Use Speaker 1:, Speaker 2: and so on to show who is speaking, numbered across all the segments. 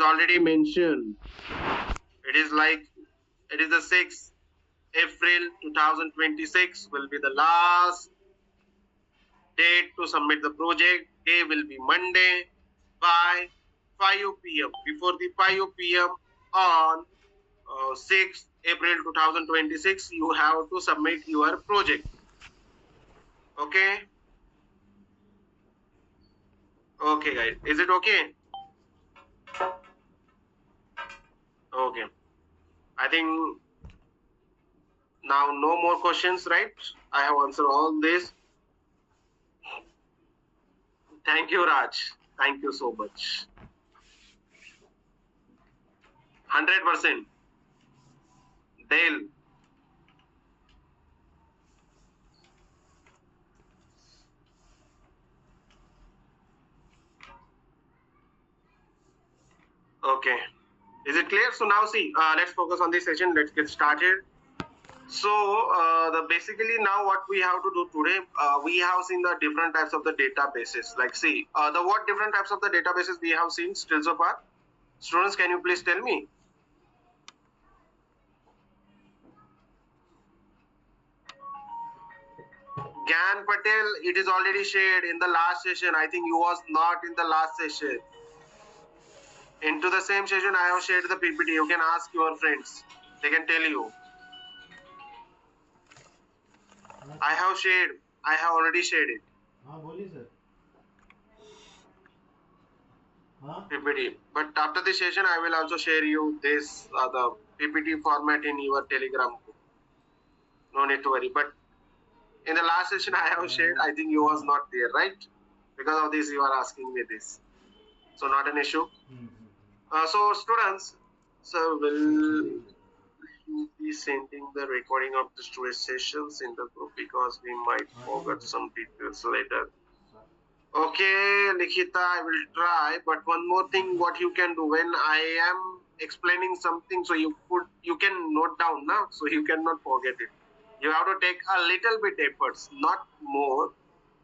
Speaker 1: already mentioned. It is like, it is the 6th April 2026 will be the last date to submit the project. Day will be Monday by 5 p.m. Before the 5 p.m. on 6th April 2026, you have to submit your project. Okay? Okay, guys. Is it okay? Okay. I think now no more questions, right? I have answered all this. Thank you, Raj. Thank you so much. 100%. Dale. Okay. Is it clear? So now see, let's focus on this session. Let's get started. So the basically now what we have to do today, we have seen the different types of the databases. Like see, the what different types of the databases we have seen still so far. Students, can you please tell me? Gan Patel, it is already shared in the last session. I think you was not in the last session. Into the same session, I have shared the PPT. You can ask your friends. They can tell you. I have shared. I have already shared it. PPT. But after the session, I will also share you this the PPT format in your Telegram group. No need to worry. But in the last session, I have shared. I think you was not there, right? Because of this, you are asking me this. So not an issue. So students, so will you be sending the recording of the today's sessions in the group because we might forget some details later. Okay, Nikita, I will try. But one more thing, what you can do when I am explaining something, so you can note down now, so you cannot forget it. You have to take a little bit efforts, not more,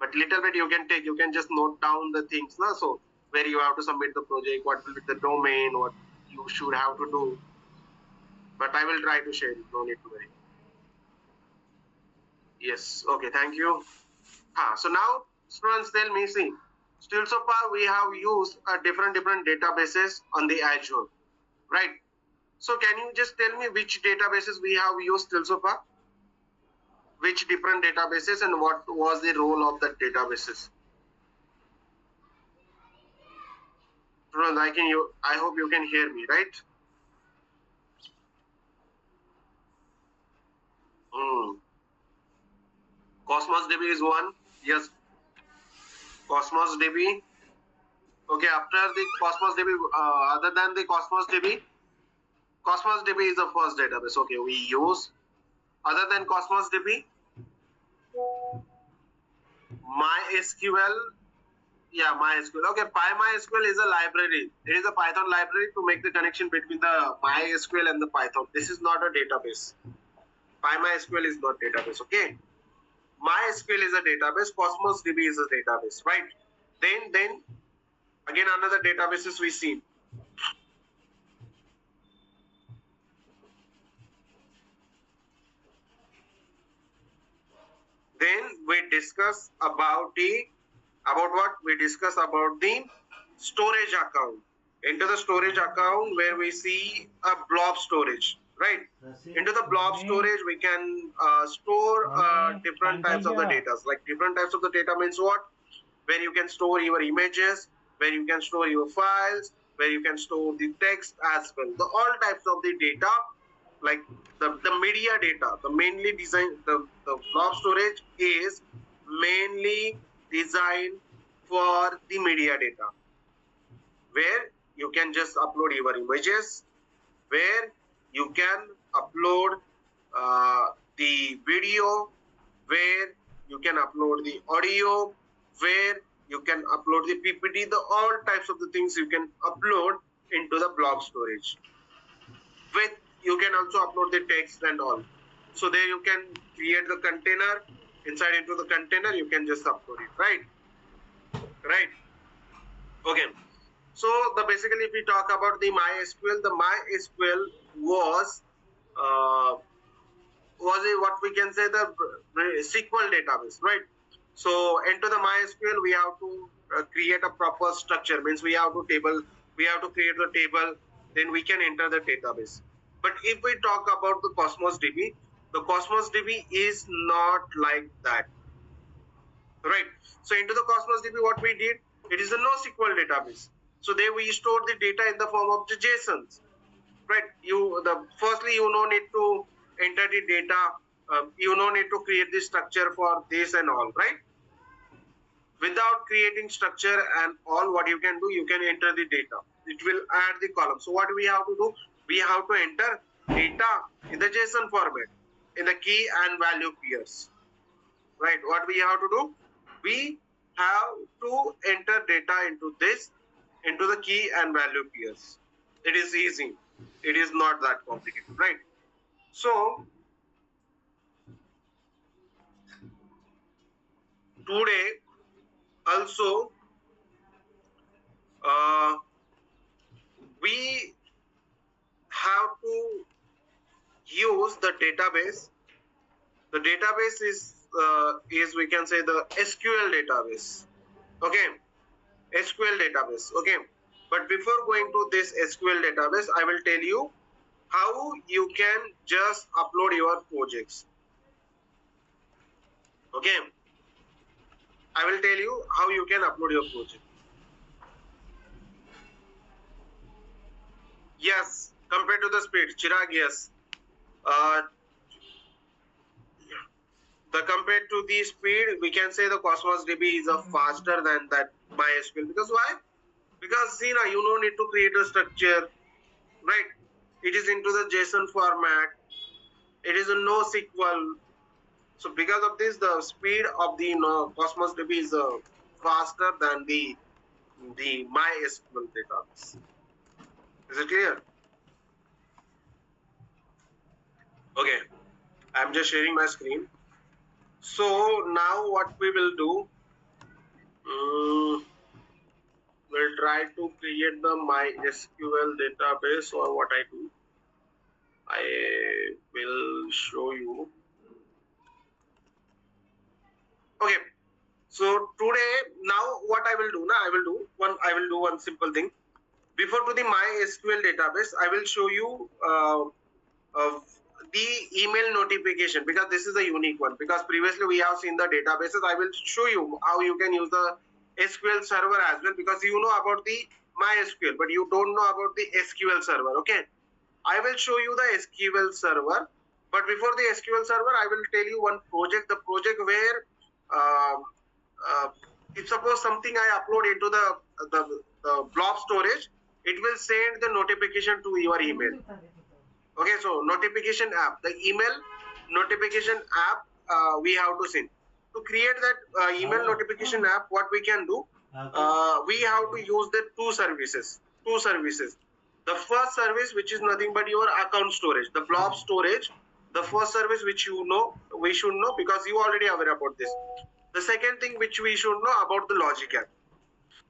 Speaker 1: but little bit you can take. You can just note down the things now. So where you have to submit the project, what will be the domain, what you should have to do. But I will try to share it. No need to worry. Yes. Okay. Thank you. So now students tell me, see, still so far we have used different databases on the Azure, right? So can you just tell me which databases we have used till so far? Which different databases and what was the role of the databases? Students, I hope you can hear me, right? Cosmos DB is one. Yes. Cosmos DB. Okay, after the Cosmos DB, other than the Cosmos DB is the first database. Okay, we use. Other than Cosmos DB, MySQL. Yeah, MySQL. Okay, PyMySQL is a library. It is a Python library to make the connection between the MySQL and the Python. This is not a database. PyMySQL is not database. Okay. MySQL is a database. Cosmos DB is a database, right? Then again another databases we see. Then we discuss about what? We discuss about the storage account. Into the storage account where we see a blob storage, right? Into the blob storage we can store different types of the data. Like different types of the data means what? Where you can store your images, where you can store your files, where you can store the text as well. The all types of the data, like the media data, the blob storage is mainly designed for the media data, where you can just upload your images, where you can upload the video, where you can upload the audio, where you can upload the PPT, the all types of the things you can upload into the blob storage. With you can also upload the text and all. So there you can create the container. Inside into the container you can just upload it, right? Okay. So basically, if we talk about the MySQL, the MySQL was what we can say the SQL database, right? So into the MySQL, we have to create a proper structure. Means we have to create the table, then we can enter the database. But if we talk about the Cosmos DB, the Cosmos DB is not like that, right? So into the Cosmos DB, what we did, it is a NoSQL database. So there we store the data in the form of the JSONs, right? Firstly, you no need to enter the data. You no need to create the structure for this and all, right? Without creating structure and all, what you can do, you can enter the data. It will add the column. So what we have to do, we have to enter data in the JSON format in the key and value pairs, right? What we have to do, we have to enter data into the key and value pairs. It is easy. It is not that complicated, right? So today also we have to use the database. The database is we can say the SQL database. Okay, SQL database. Okay, but before going to this SQL database, I will tell you how you can just upload your projects. Okay, I will tell you how you can upload your project. Yes, compared to the speed, Chirag, yes. The compared to the speed, we can say the Cosmos DB is a faster than that MySQL. Because why? Because see now you don't need to create a structure, right? It is into the JSON format. It is a NoSQL. So because of this, the speed of the Cosmos DB is faster than the MySQL database. Is it clear? Okay, I'm just sharing my screen. So now what we will do, we'll try to create the MySQL database, or what I do, I will show you. Okay, so today, now what I will do, I will do one simple thing. Before to the MySQL database, I will show you the email notification, because this is a unique one. Because previously we have seen the databases. I will show you how you can use the SQL server as well, because you know about the MySQL, but you don't know about the SQL server. Okay, I will show you the SQL server, but before the SQL server, I will tell you one project. The project where if suppose something I upload into the blob storage, it will send the notification to your email. Okay, so notification app, the email notification app we have to send. To create that email notification app, what we can do, we have to use the two services. The first service, which is nothing but your account storage, the blob storage. The first service which we should know, because you already aware about this. The second thing which we should know about the logic app.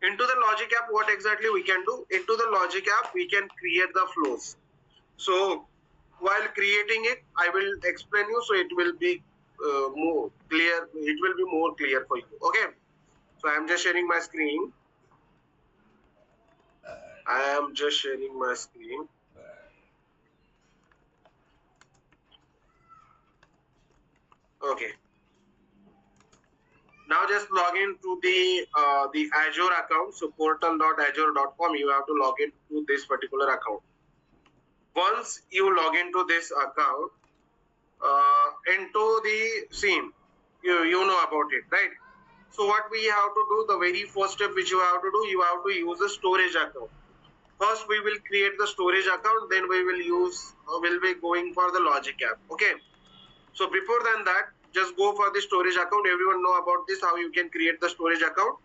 Speaker 1: Into the logic app, what exactly we can do? Into the logic app, we can create the flows. So while creating it, I will explain you, so it will be more clear. It will be more clear for you. Okay. So I am just sharing my screen. Okay. Now just log in to the Azure account. So portal.azure.com. You have to log in to this particular account. Once you log into this account, into the scene, you know about it, right? So what we have to do, the very first step which you have to do, you have to use a storage account. First we will create the storage account, then we will be going for the logic app. Okay, so before than that, just go for the storage account. Everyone know about this, how you can create the storage account.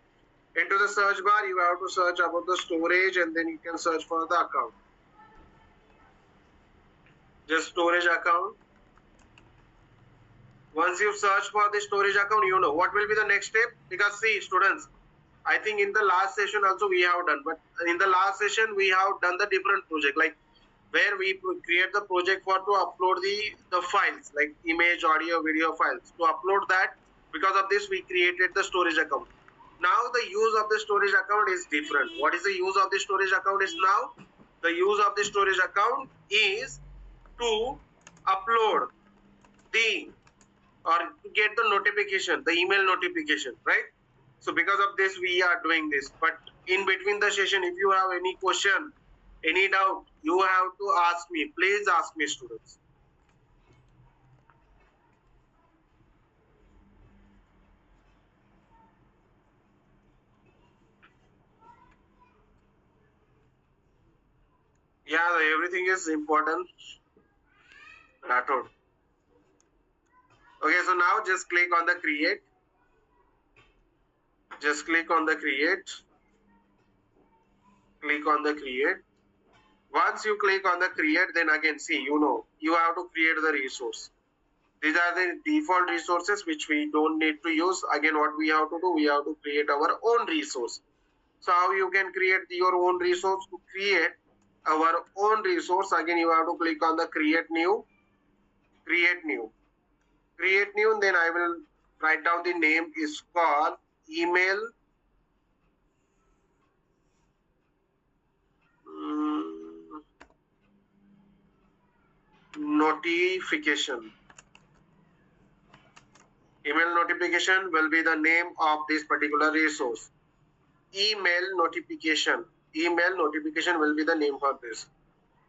Speaker 1: Into the search bar, you have to search about the storage, and then you can search for the account. Just storage account. Once you search for the storage account, you know what will be the next step. Because see, students, I think in the last session also we have done, but in the last session we have done the different project, like where we create the project for to upload the files like image, audio, video files. To upload that, because of this we created the storage account. Now the use of the storage account is different. What is the use of the storage account is now? The use of the storage account is to upload the or to get the notification, the email notification, right? So because of this, we are doing this. But in between the session, if you have any question, any doubt, you have to ask me. Please ask me, students. Yeah, everything is important. Rathod. Okay, so now just click on the create. Just click on the create. Click on the create. Once you click on the create, then again, see, you have to create the resource. These are the default resources which we don't need to use. Again, what we have to do, we have to create our own resource. So how you can create your own resource? To create our own resource, again, you have to click on the create new, create new, create new. Then I will write down the name is called email notification. Email notification will be the name of this particular resource. Email notification. Email notification will be the name for this.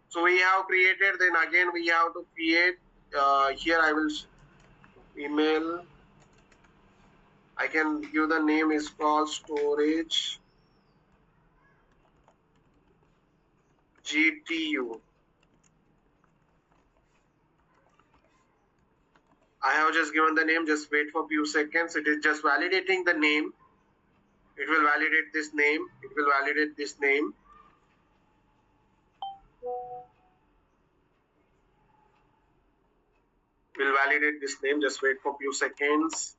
Speaker 1: So we have created, then again we have to create, here I will email, I can give the name is called storage GTU. I have just given the name, just wait for a few seconds. It is just validating the name. It will validate this name. It will validate this name. Will validate this name. Just wait for a few seconds.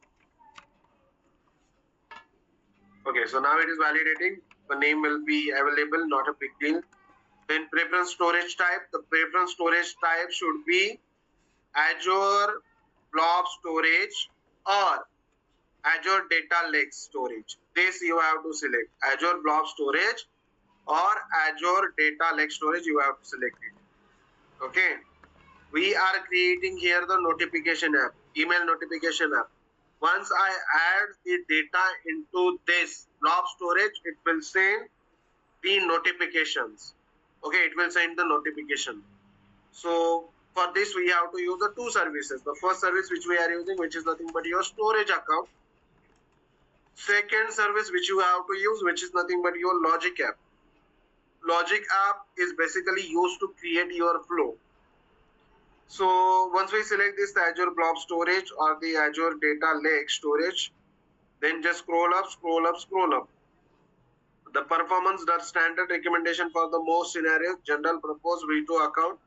Speaker 1: Okay, so now it is validating. The name will be available, not a big deal. Then preference storage type. The preference storage type should be Azure Blob Storage or Azure Data Lake Storage. This you have to select. Azure Blob Storage or Azure Data Lake Storage, you have to select it. Okay. We are creating here the notification app, email notification app. Once I add the data into this blob storage, it will send the notifications. Okay, it will send the notification. So for this, we have to use the two services. The first service which we are using, which is nothing but your storage account. Second service which you have to use, which is nothing but your logic app. Logic app is basically used to create your flow. So once we select this Azure Blob Storage or the Azure Data Lake Storage, then just scroll up, scroll up, scroll up. The performance, the standard recommendation for the most scenarios, general purpose V2 account.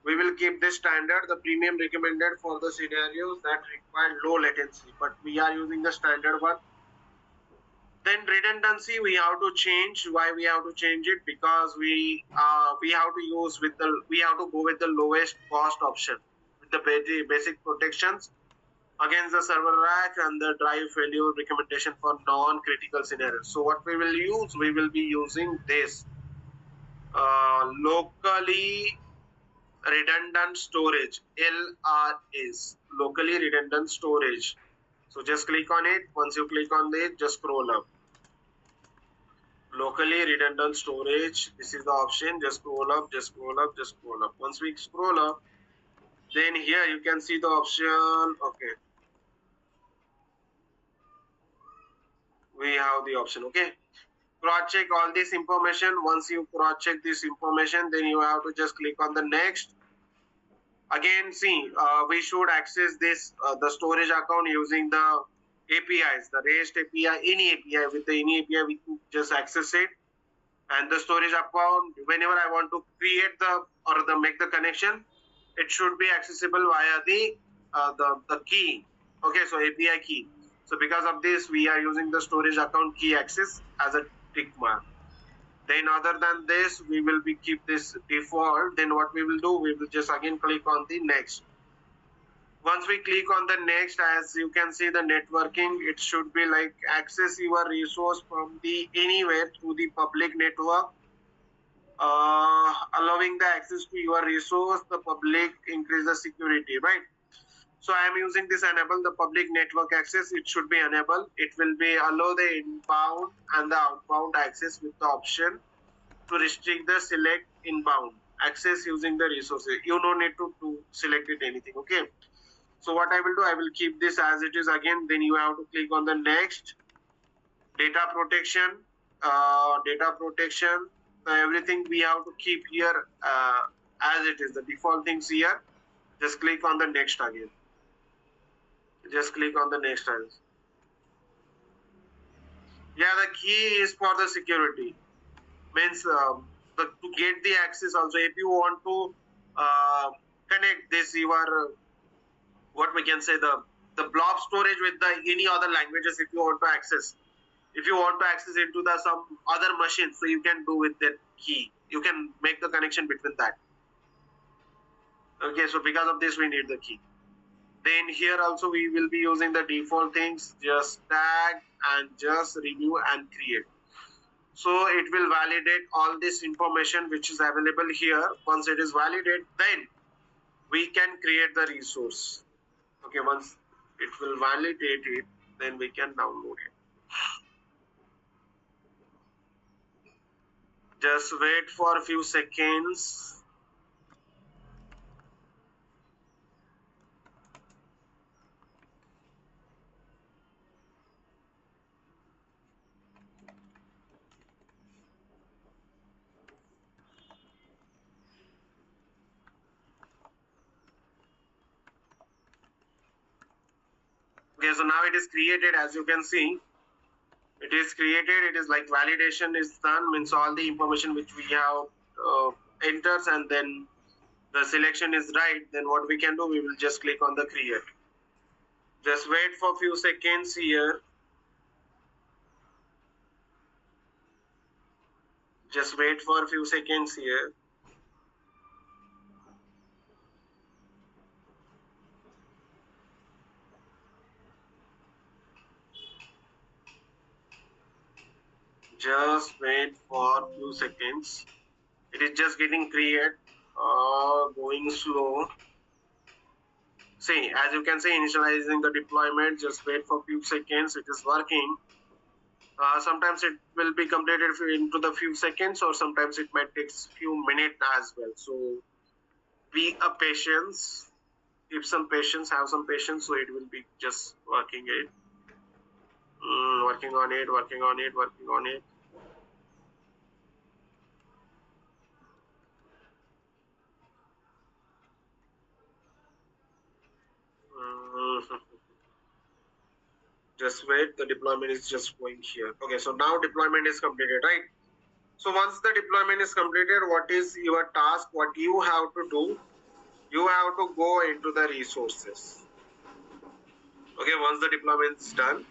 Speaker 1: We will keep this standard, the premium recommended for the scenarios that require low latency, but we are using the standard one. Then redundancy we have to change. Why we have to change it? Because we have to go with the lowest cost option with the basic protections against the server rack and the drive failure recommendation for non-critical scenarios. So what we will use? We will be using this locally redundant storage, LRS, locally redundant storage. So just click on it. Once you click on it, just scroll up. Locally redundant storage. This is the option. Just scroll up, just scroll up, just scroll up. Once we scroll up, then here you can see the option. Okay. We have the option. Okay. Cross check all this information. Once you cross check this information, then you have to just click on the next. Again, see, we should access this, the storage account using the APIs, the REST API, any API. With the any API, we can just access it. And the storage account, whenever I want to create make the connection, it should be accessible via the key. Okay, so API key. So because of this, we are using the storage account key access as a tick mark. Then other than this, we will be keep this default. Then what we will do, we will just again click on the next. Once we click on the next, as you can see the networking, it should be like access your resource from the anywhere through the public network, allowing the access to your resource, the public increase the security, right? So I am using this enable the public network access. It should be enabled. It will be allow the inbound and the outbound access with the option to restrict the select inbound access using the resources. You don't need to select it anything. Okay. So what I will do, I will keep this as it is again. Then you have to click on the next. Data protection. Data protection. Everything we have to keep here as it is. The default things here. Just click on the next again. Just click on the next as. Yeah, the key is for the security. Means to get the access also. If you want to connect this your what we can say the blob storage with the any other languages, if you want to access, if you want to access into the some other machine, so you can do with that key. You can make the connection between that. Okay, so because of this we need the key. Then here also we will be using the default things, just tag and just renew and create. So it will validate all this information which is available here. Once it is validated, then we can create the resource. Okay, once it will validate it, then we can download it. Just wait for a few seconds. Okay, so now it is created, as you can see. It is created, it is like validation is done, means all the information which we have enters, and then the selection is right. Then what we can do, we will just click on the create. Just wait for a few seconds here. Just wait for a few seconds here. Just wait for a few seconds. It is just getting created, going slow. See, as you can see, initializing the deployment. Just wait for a few seconds. It is working. Sometimes it will be completed into the few seconds, or sometimes it might take few minutes as well. So be a patience. Keep some patience. Have some patience. So it will be just working it. Working on it. Working on it. Working on it. Just wait, the deployment is just going here. Okay, so now deployment is completed, right? So once the deployment is completed, what is your task? What you have to do? You have to go into the resources. Okay, once the deployment is done,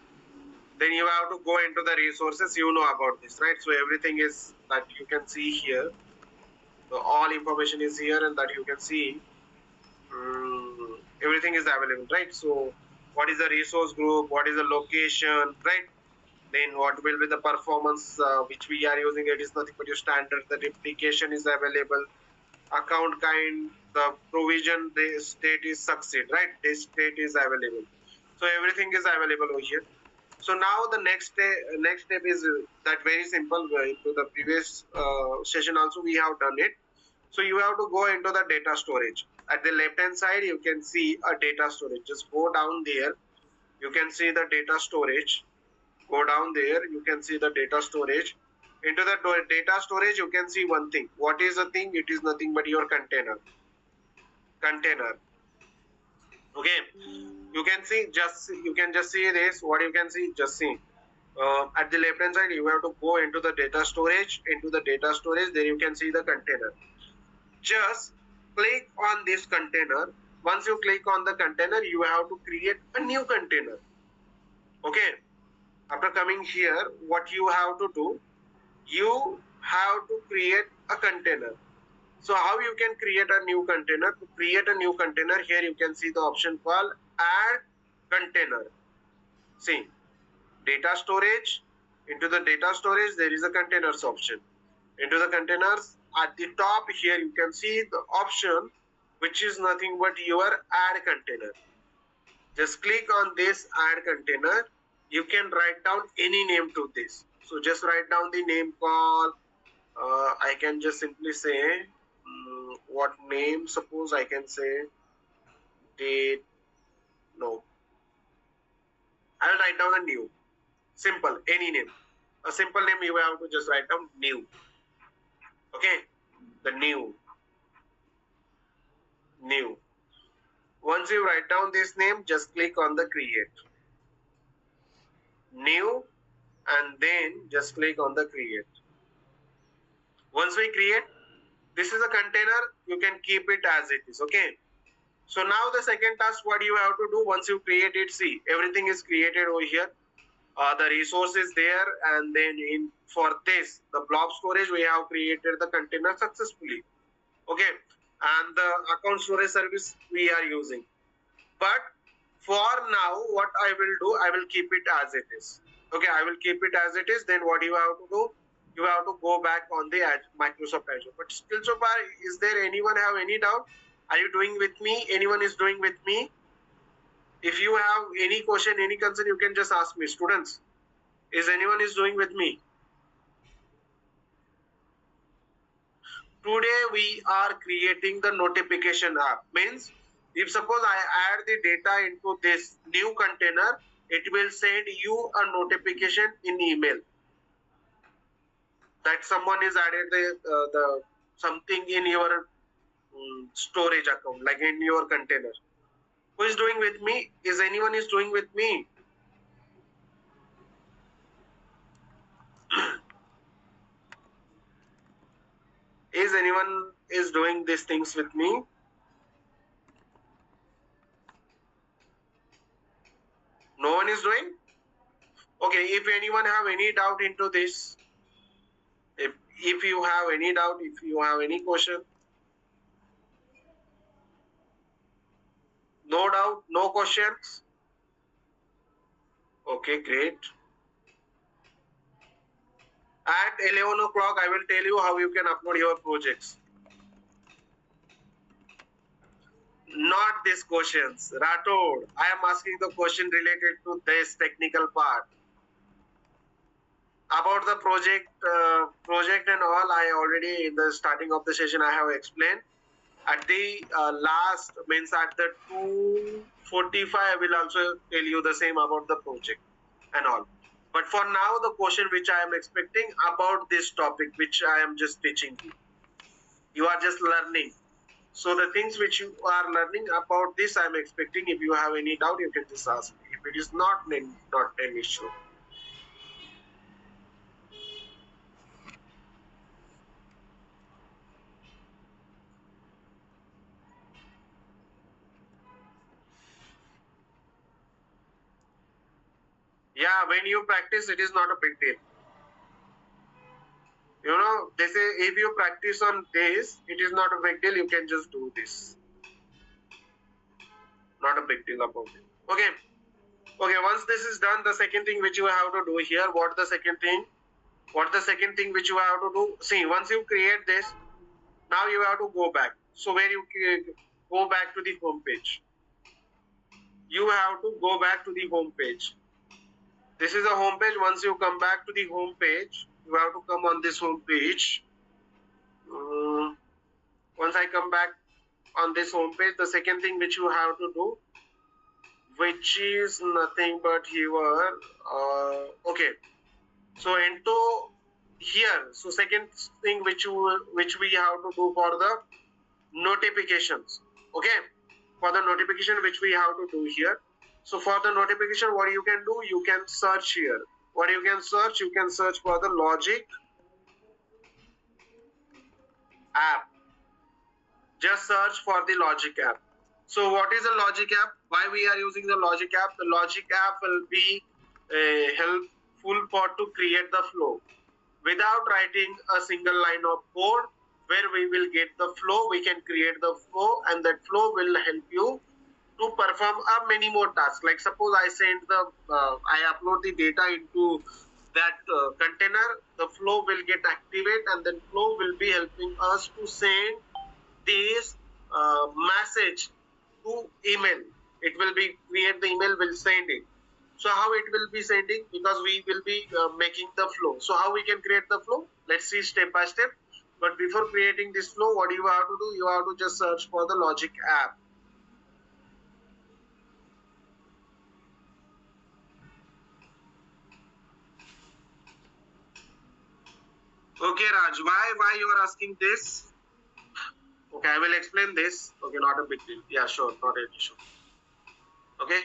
Speaker 1: then you have to go into the resources. You know about this, right? So everything is that you can see here. So all information is here, and that you can see everything is available, right? So what is the resource group? What is the location, right? Then what will be the performance which we are using? It is nothing but your standard. The replication is available. Account kind, the provision, the state is succeed, right? This state is available. So everything is available over here. So now the next step is that very simple. Into the previous session also we have done it. So you have to go into the data storage. At the left hand side you can see a data storage. Just go down there. You can see the data storage. Go down there, you can see the data storage. Into the data storage, you can see one thing. What is the thing? It is nothing but your container. Okay, you can see you can just see this. What you can see, just see. At the left hand side, you have to go into the data storage. Into the data storage, then you can see the container. Just click on this container. Once you click on the container, you have to create a new container. Okay. After coming here, what you have to do, you have to create a container. So how you can create a new container? To create a new container, here you can see the option called add container. See, data storage. Into the data storage, there is a containers option. Into the containers, at the top here you can see the option which is nothing but your add container. Just click on this add container. You can write down any name to this. So just write down the name called, I can just simply say, what name? Suppose I can say date. No, I'll write down a new. Simple, any name. A simple name you have to just write down new. Okay, the new. Once you write down this name, just click on the create. New, and then just click on the create. Once we create, this is a container, you can keep it as it is. Okay. So now the second task, what you have to do once you create it, see, everything is created over here. The resource is there, and then for this, the blob storage, we have created the container successfully. Okay. And the account storage service we are using. But for now, what I will do, I will keep it as it is. Okay, I will keep it as it is. Then what you have to do, you have to go back on the Microsoft Azure. But still so far, is there anyone have any doubt? Are you doing with me? Anyone is doing with me? If you have any question, any concern, you can just ask me. Students, is anyone is doing with me? Today we are creating the notification app. Means if suppose I add the data into this new container, it will send you a notification in email that someone is added the something in your storage account, like in your container. Who is doing with me? Is anyone is doing with me? Is anyone is doing these things with me? No one is doing? Okay, if anyone have any doubt into this, if you have any doubt, if you have any question, no doubt, no questions. Okay, great. At 11 o'clock, I will tell you how you can upload your projects. Not these questions. Rathod, I am asking the question related to this technical part. About the project and all, I already in the starting of the session I have explained. At the last, means at the 2:45, I will also tell you the same about the project and all. But for now, the question which I am expecting about this topic, which I am just teaching you. You are just learning. So the things which you are learning about this, I am expecting. If you have any doubt, you can just ask me. If it is not an issue. Yeah, when you practice, it is not a big deal. You know, they say if you practice on this, it is not a big deal. You can just do this. Not a big deal about it. Okay. Okay, once this is done, the second thing which you have to do here, what the second thing? What the second thing which you have to do? See, once you create this, now you have to go back. So where you go back to the home page. You have to go back to the home page. This is the home page. Once you come back to the home page, you have to come on this home page. Once I come back on this home page, the second thing which you have to do, which is nothing but here. Okay. So into here. So second thing which we have to do for the notifications. Okay. For the notification which we have to do here. So for the notification, what you can do, you can search here. What you can search? You can search for the Logic app. Just search for the Logic app. So what is the Logic app? Why we are using the Logic app? The Logic app will be helpful for to create the flow. Without writing a single line of code where we will get the flow, we can create the flow, and that flow will help you to perform many more tasks. Like suppose I send the, I upload the data into that container, the flow will get activated, and then flow will be helping us to send this message to email. It will be create the email, will send it. So how it will be sending? Because we will be making the flow. So how we can create the flow? Let's see step by step. But before creating this flow, what you have to do? You have to just search for the Logic app. Okay, Raj, why you are asking this? Okay, I will explain this. Okay, not a big deal. Yeah, sure, not an issue. Okay.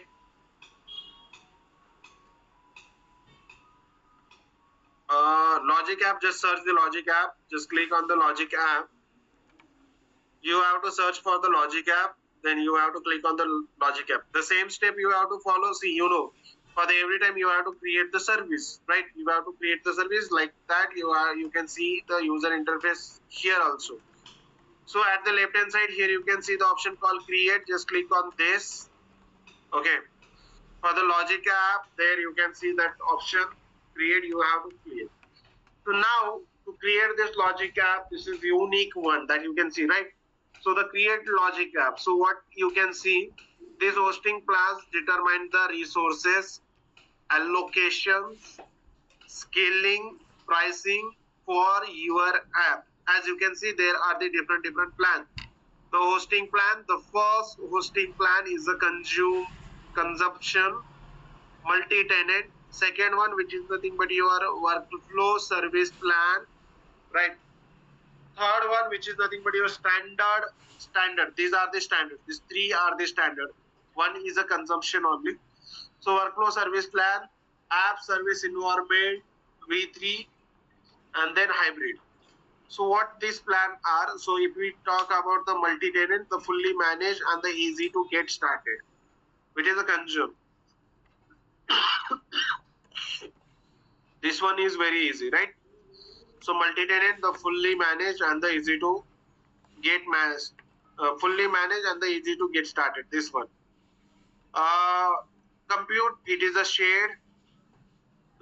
Speaker 1: Logic app, just search the Logic app. Just click on the Logic app. You have to search for the Logic app. Then you have to click on the Logic app. The same step you have to follow. See, you know, for the every time you have to create the service, right? You have to create the service like that. You can see the user interface here also. So at the left hand side here, you can see the option called create. Just click on this. Okay. For the Logic app, there you can see that option create. You have to create. So now to create this Logic app, this is the unique one that you can see, right? So the create Logic app. So what you can see, these hosting plans determine the resources, allocations, scaling, pricing for your app. As you can see, there are the different plans. The hosting plan, the first hosting plan is a consumption multi-tenant. Second one, which is nothing but your workflow service plan, right? Third one, which is nothing but your standard. These are the standards. These three are the standard. One is a consumption only. So workflow service plan, app service environment, V3, and then hybrid. So what this plan are? So if we talk about the multi-tenant, the fully managed and the easy to get started, which is a consume. This one is very easy, right? So multi-tenant, the fully managed and the easy to get managed, fully managed and the easy to get started. This one. Compute, it is a shared.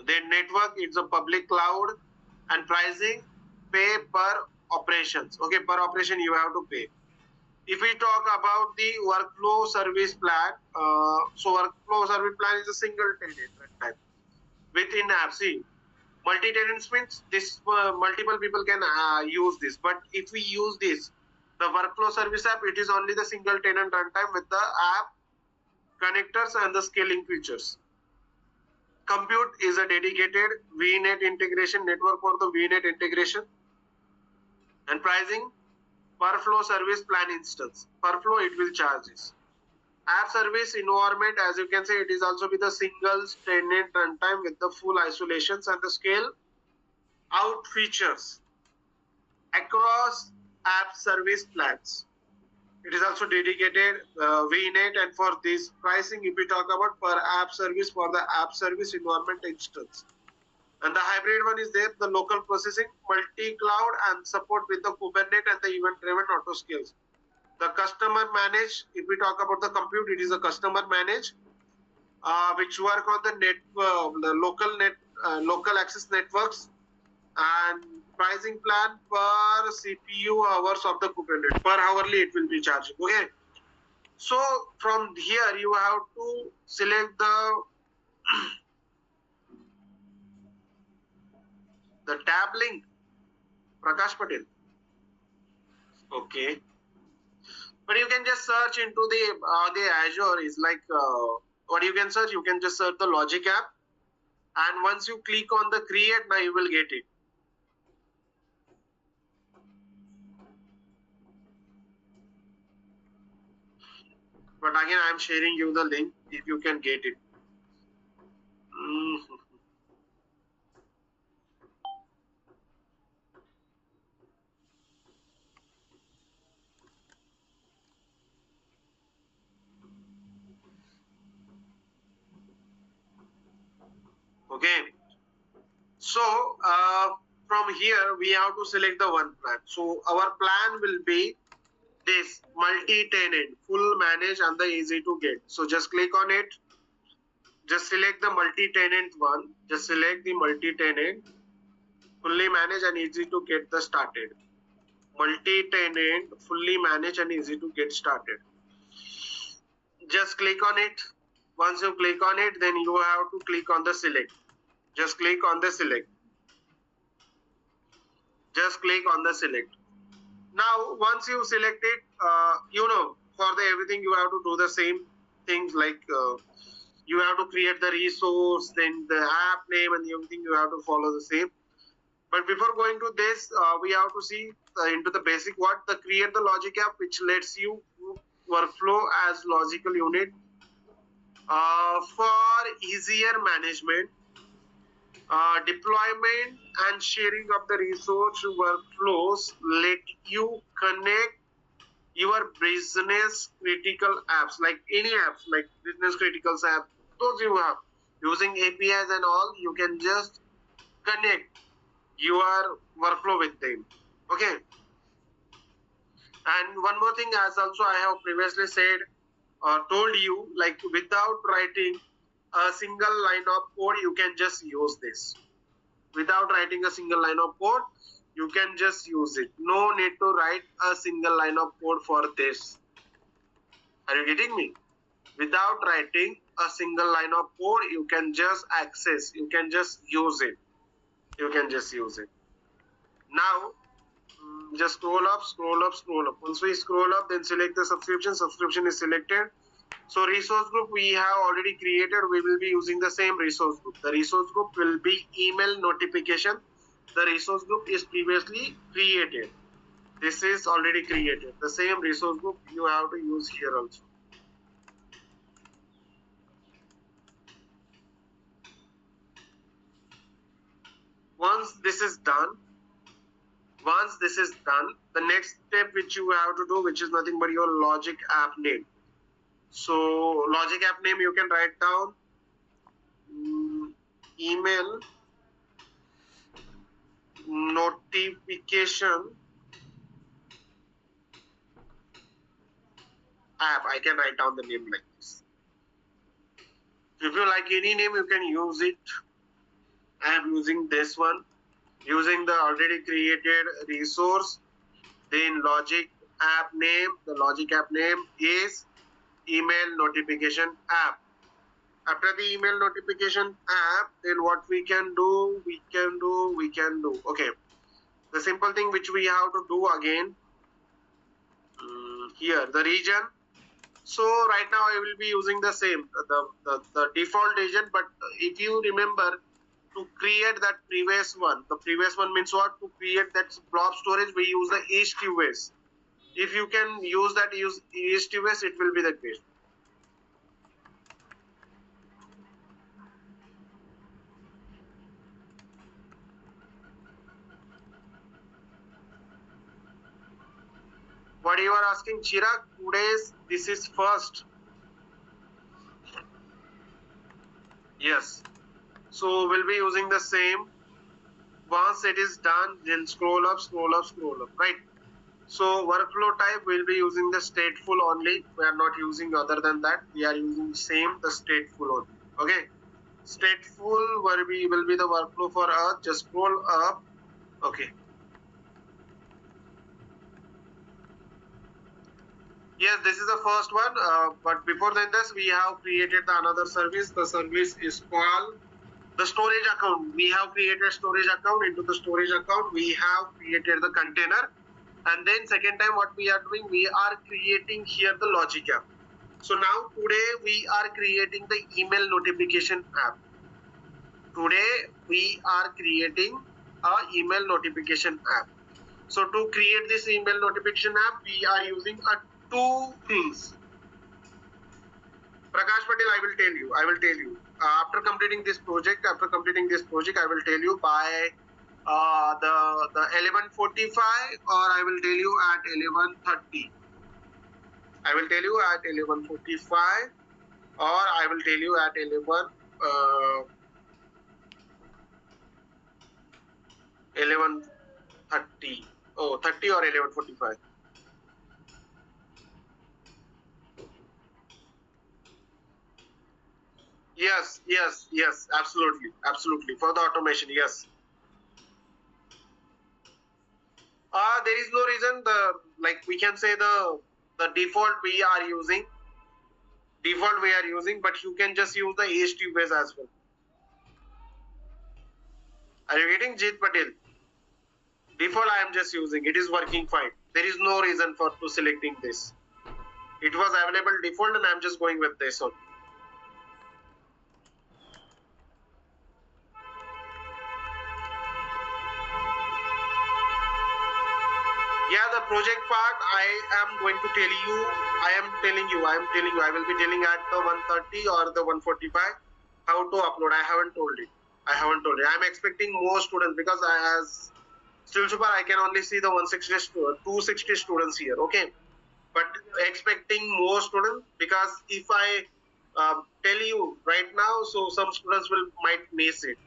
Speaker 1: Then network, it's a public cloud, and pricing, pay per operations. Okay, per operation you have to pay. If we talk about the workflow service plan, so workflow service plan is a single tenant type within app. See, multi-tenants means this multiple people can use this. But if we use this, the workflow service app, it is only the single tenant runtime with the app connectors and the scaling features. Compute is a dedicated VNet integration network for the VNet integration. And pricing, per flow service plan instance. Per flow it will charge this. App service environment, as you can see, it is also with a single tenant runtime with the full isolations and the scale out features across app service plans. It is also dedicated VNet, and for this pricing, if we talk about per app service for the app service environment instance. And the hybrid one is there, the local processing, multi-cloud, and support with the Kubernetes and the event-driven auto scales. The customer managed, if we talk about the compute, it is a customer managed, which work on the local access networks, and pricing plan per CPU hours of the Kubernetes. Per hourly it will be charging. Okay. So from here you have to select the tab link. Prakash Patel. Okay. But you can just search into the Azure is like what you can search. You can just search the Logic app, and once you click on the create, now you will get it. But again, I am sharing you the link if you can get it. Okay. So from here we have to select the one plan. So our plan will be this multi-tenant, full manage and the easy to get. So just click on it. Just select the multi-tenant one. Just select the multi-tenant, fully manage and easy to get the started. Multi-tenant, fully manage and easy to get started. Just click on it. Once you click on it, then you have to click on the select. Just click on the select. Just click on the select. Now, once you select it, for the everything you have to do the same things like you have to create the resource, then the app name and everything you have to follow the same. But before going to this, we have to see into the basic what the create the logic app, which lets you workflow as logical unit for easier management, deployment and sharing of the resource workflows. Let you connect your business critical apps, like any apps, like business critical apps, those you have using APIs and all, you can just connect your workflow with them. Okay. And one more thing, as also I have previously said or told you, like without writing a single line of code, you can just use this. Without writing a single line of code, you can just use it. No need to write a single line of code for this. Are you getting me? Without writing a single line of code, you can just access, you can just use it. You can just use it. Now, just scroll up, scroll up, scroll up. Once we scroll up, then select the subscription. Subscription is selected. So resource group we have already created. We will be using the same resource group. The resource group will be email notification. The resource group is previously created. This is already created. The same resource group you have to use here also. Once this is done, the next step which you have to do, which is nothing but your logic app name. So logic app name you can write down email notification app. I can write down the name like this. If you like any name, you can use it. I am using this one, using the already created resource. Then logic app name, the logic app name is email notification app. After the email notification app, then what we can do. Okay. The simple thing which we have to do again, here, the region. So right now I will be using the same, the default region, but if you remember to create that previous one, the previous one means what? To create that blob storage, we use the East US. If you can use that, use East US, it will be the case. What you are asking, Chirag? Today's this is first. Yes. So we'll be using the same. Once it is done, then scroll up, right? So workflow type will be using the stateful only. We are not using other than that. We are using same, the stateful only. Okay. Stateful will be the workflow for us. Just scroll up. Okay. Yes, this is the first one. But before this, we have created another service. The service is called the storage account. We have created storage account. Into the storage account, we have created the container. And then second time what we are doing, we are creating here the logic app. So now today we are creating the email notification app. Today we are creating a email notification app. So to create this email notification app, we are using two things. Prakash Patel, I will tell you. After completing this project, I will tell you by the 11:45, or I will tell you at 11:30. I will tell you at 11:45, or I will tell you at 11. 11:30. Oh, 30 or 11:45. Yes, absolutely. For the automation, yes. There is no reason. We can say the default we are using. But you can just use the AST base as well. Are you getting Jit Patel? Default I am just using. It is working fine. There is no reason for to selecting this. It was available default and I am just going with this one. Yeah, the project part I am going to tell you. I will be telling at the 1:30 or the 1:45 how to upload. I haven't told it. I am expecting more students because as still super I can only see the 260 students here. Okay, but expecting more students because if I tell you right now, so some students might miss it.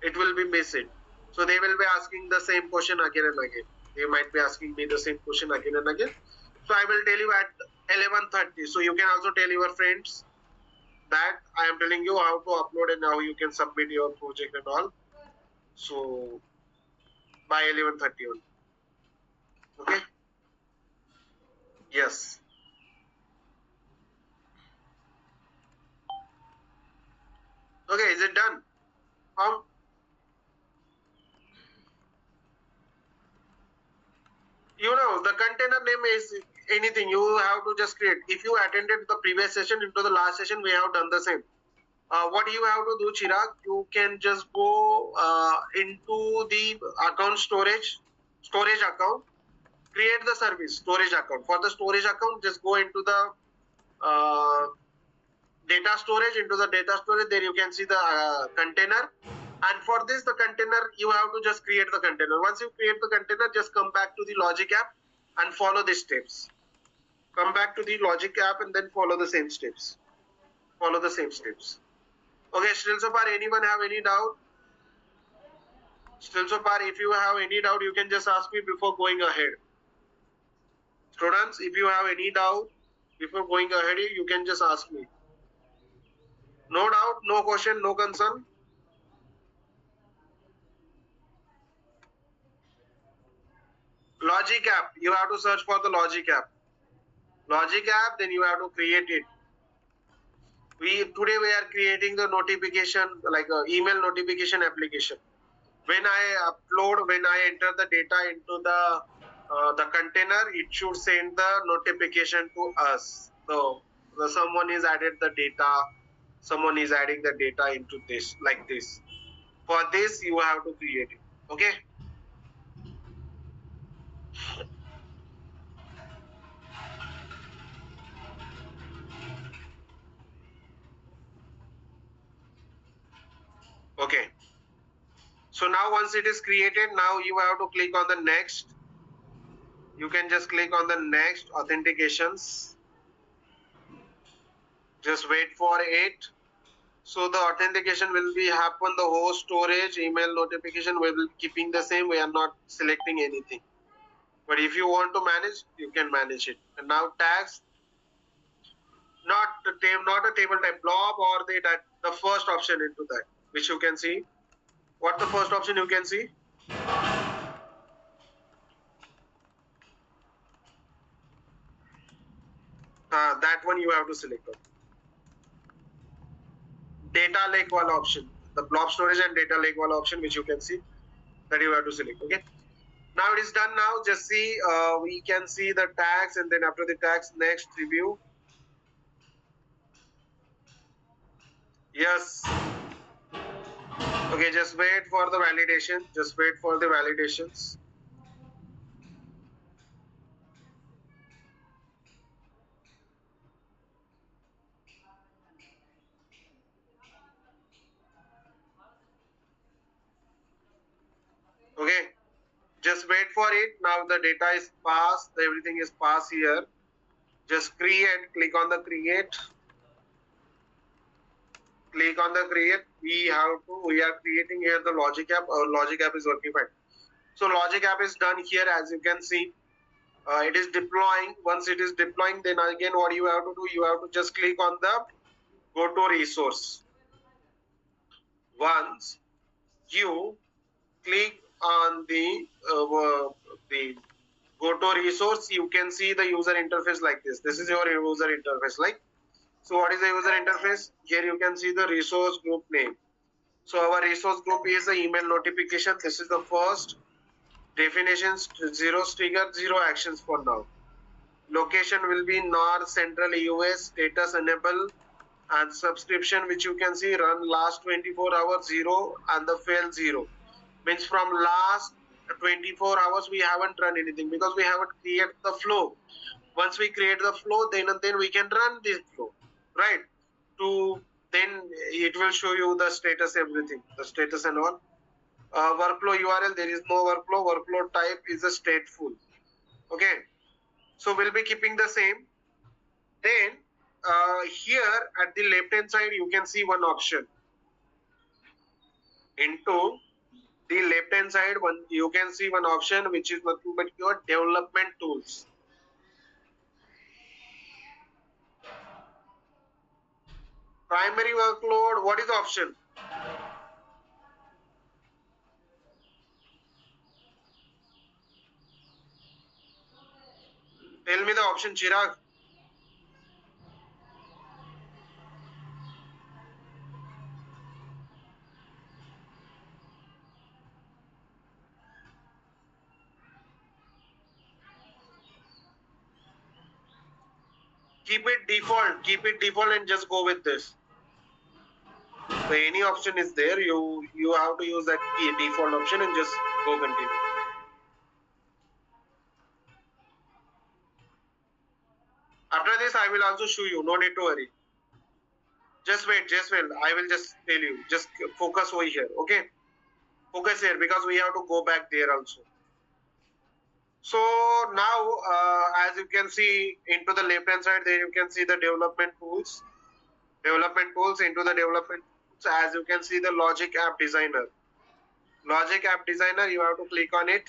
Speaker 1: It will be missed. So they will be asking the same question again and again. They might be asking me the same question again and again. So I will tell you at 11:30. So you can also tell your friends that I am telling you how to upload and how you can submit your project and all. So by 11:30 only. Okay. Yes. Okay. Is it done? The container name is anything. You have to just create. If you attended the previous session into the last session, we have done the same. What you have to do, Chirag, you can just go into the account storage account, create the service storage account. For the storage account, just go into the data storage. Into the data storage, there you can see the container. And for this, the container, you have to just create the container. Once you create the container, just come back to the Logic app and follow the steps. Come back to the Logic app and then follow the same steps. Okay, still so far, anyone have any doubt? Still so far, if you have any doubt, you can just ask me before going ahead. Students, if you have any doubt before going ahead, you can just ask me. No doubt, no question, no concern. Logic app, you have to search for the Logic app. Logic app, then you have to create it. Today we are creating the notification, like email notification application. When I enter the data into the container, it should send the notification to us. So someone is added the data, someone is adding the data into this, like this. For this, you have to create it. Okay. Okay. So now once it is created, now you have to click on the next. You can just click on the next authentications. Just wait for it. So the authentication will be happen, the host storage, email notification, we will keeping the same. We are not selecting anything. But if you want to manage, you can manage it. And now tags, not a table type, blob or the first option into that, which you can see. What the first option you can see? That one you have to select on. Data lake wall option, the blob storage and data lake wall option, which you can see, that you have to select. Okay. Now it is done. Now just see, we can see the tags, and then after the tags, next review. Yes. Okay, just wait for the validation. Just wait for the validations. Okay, just wait for it. Now the data is passed. Everything is passed here. Just create. Click on the create. Click on the create. We are creating here the Logic app. Our Logic app is working fine. So logic app is done here, as you can see. It is deploying. Once it is deploying, then again what you have to do, you have to just click on the go to resource. Once you click on the go to resource, you can see the user interface like this. This is your user interface. Like, so what is the user interface? Here you can see the resource group name. So our resource group is the email notification. This is the first. Definitions: 0 trigger, 0 actions for now. Location will be North Central US. Status enable, and subscription, which you can see, run last 24 hours 0 and the fail 0. Means from last 24 hours we haven't run anything because we haven't created the flow. Once we create the flow, then we can run this flow, right? Then it will show you the status, everything, the status and all. Workflow URL, there is no workflow. Workflow type is a stateful. Okay, so we'll be keeping the same. Then here at the left hand side you can see one option. Into the left hand side, you can see one option which is nothing but your development tools. Primary workload, what is the option? Tell me the option, Chirag. Keep it default and just go with this. So any option is there, you have to use that default option and just go continue. After this, I will also show you. No need to worry. Just wait. I will just tell you. Just focus over here. Okay. Focus here because we have to go back there also. So now, as you can see into the left hand side, there you can see the development tools. Into the development tools, as you can see the Logic App Designer. Logic App Designer, you have to click on it.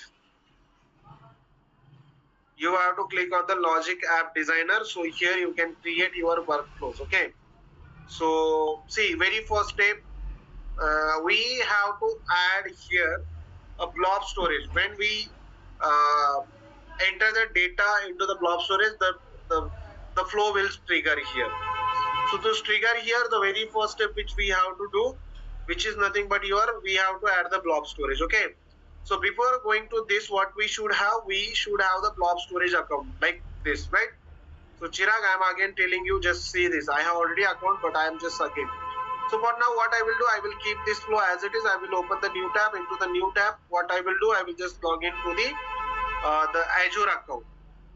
Speaker 1: You have to click on the Logic App Designer. So here you can create your workflows. Okay. So see, very first step, we have to add here a blob storage. When we enter the data into the blob storage, the flow will trigger here. So to trigger here, the very first step which we have to do, which is nothing but we have to add the blob storage. Okay. So before going to this, what we should have the blob storage account like this, right? So Chirag, I am again telling you, just see this. I have already account, but I am just again. So for now, what I will do, I will keep this flow as it is. I will open the new tab. Into the new tab, what I will do, I will just log into the Azure account.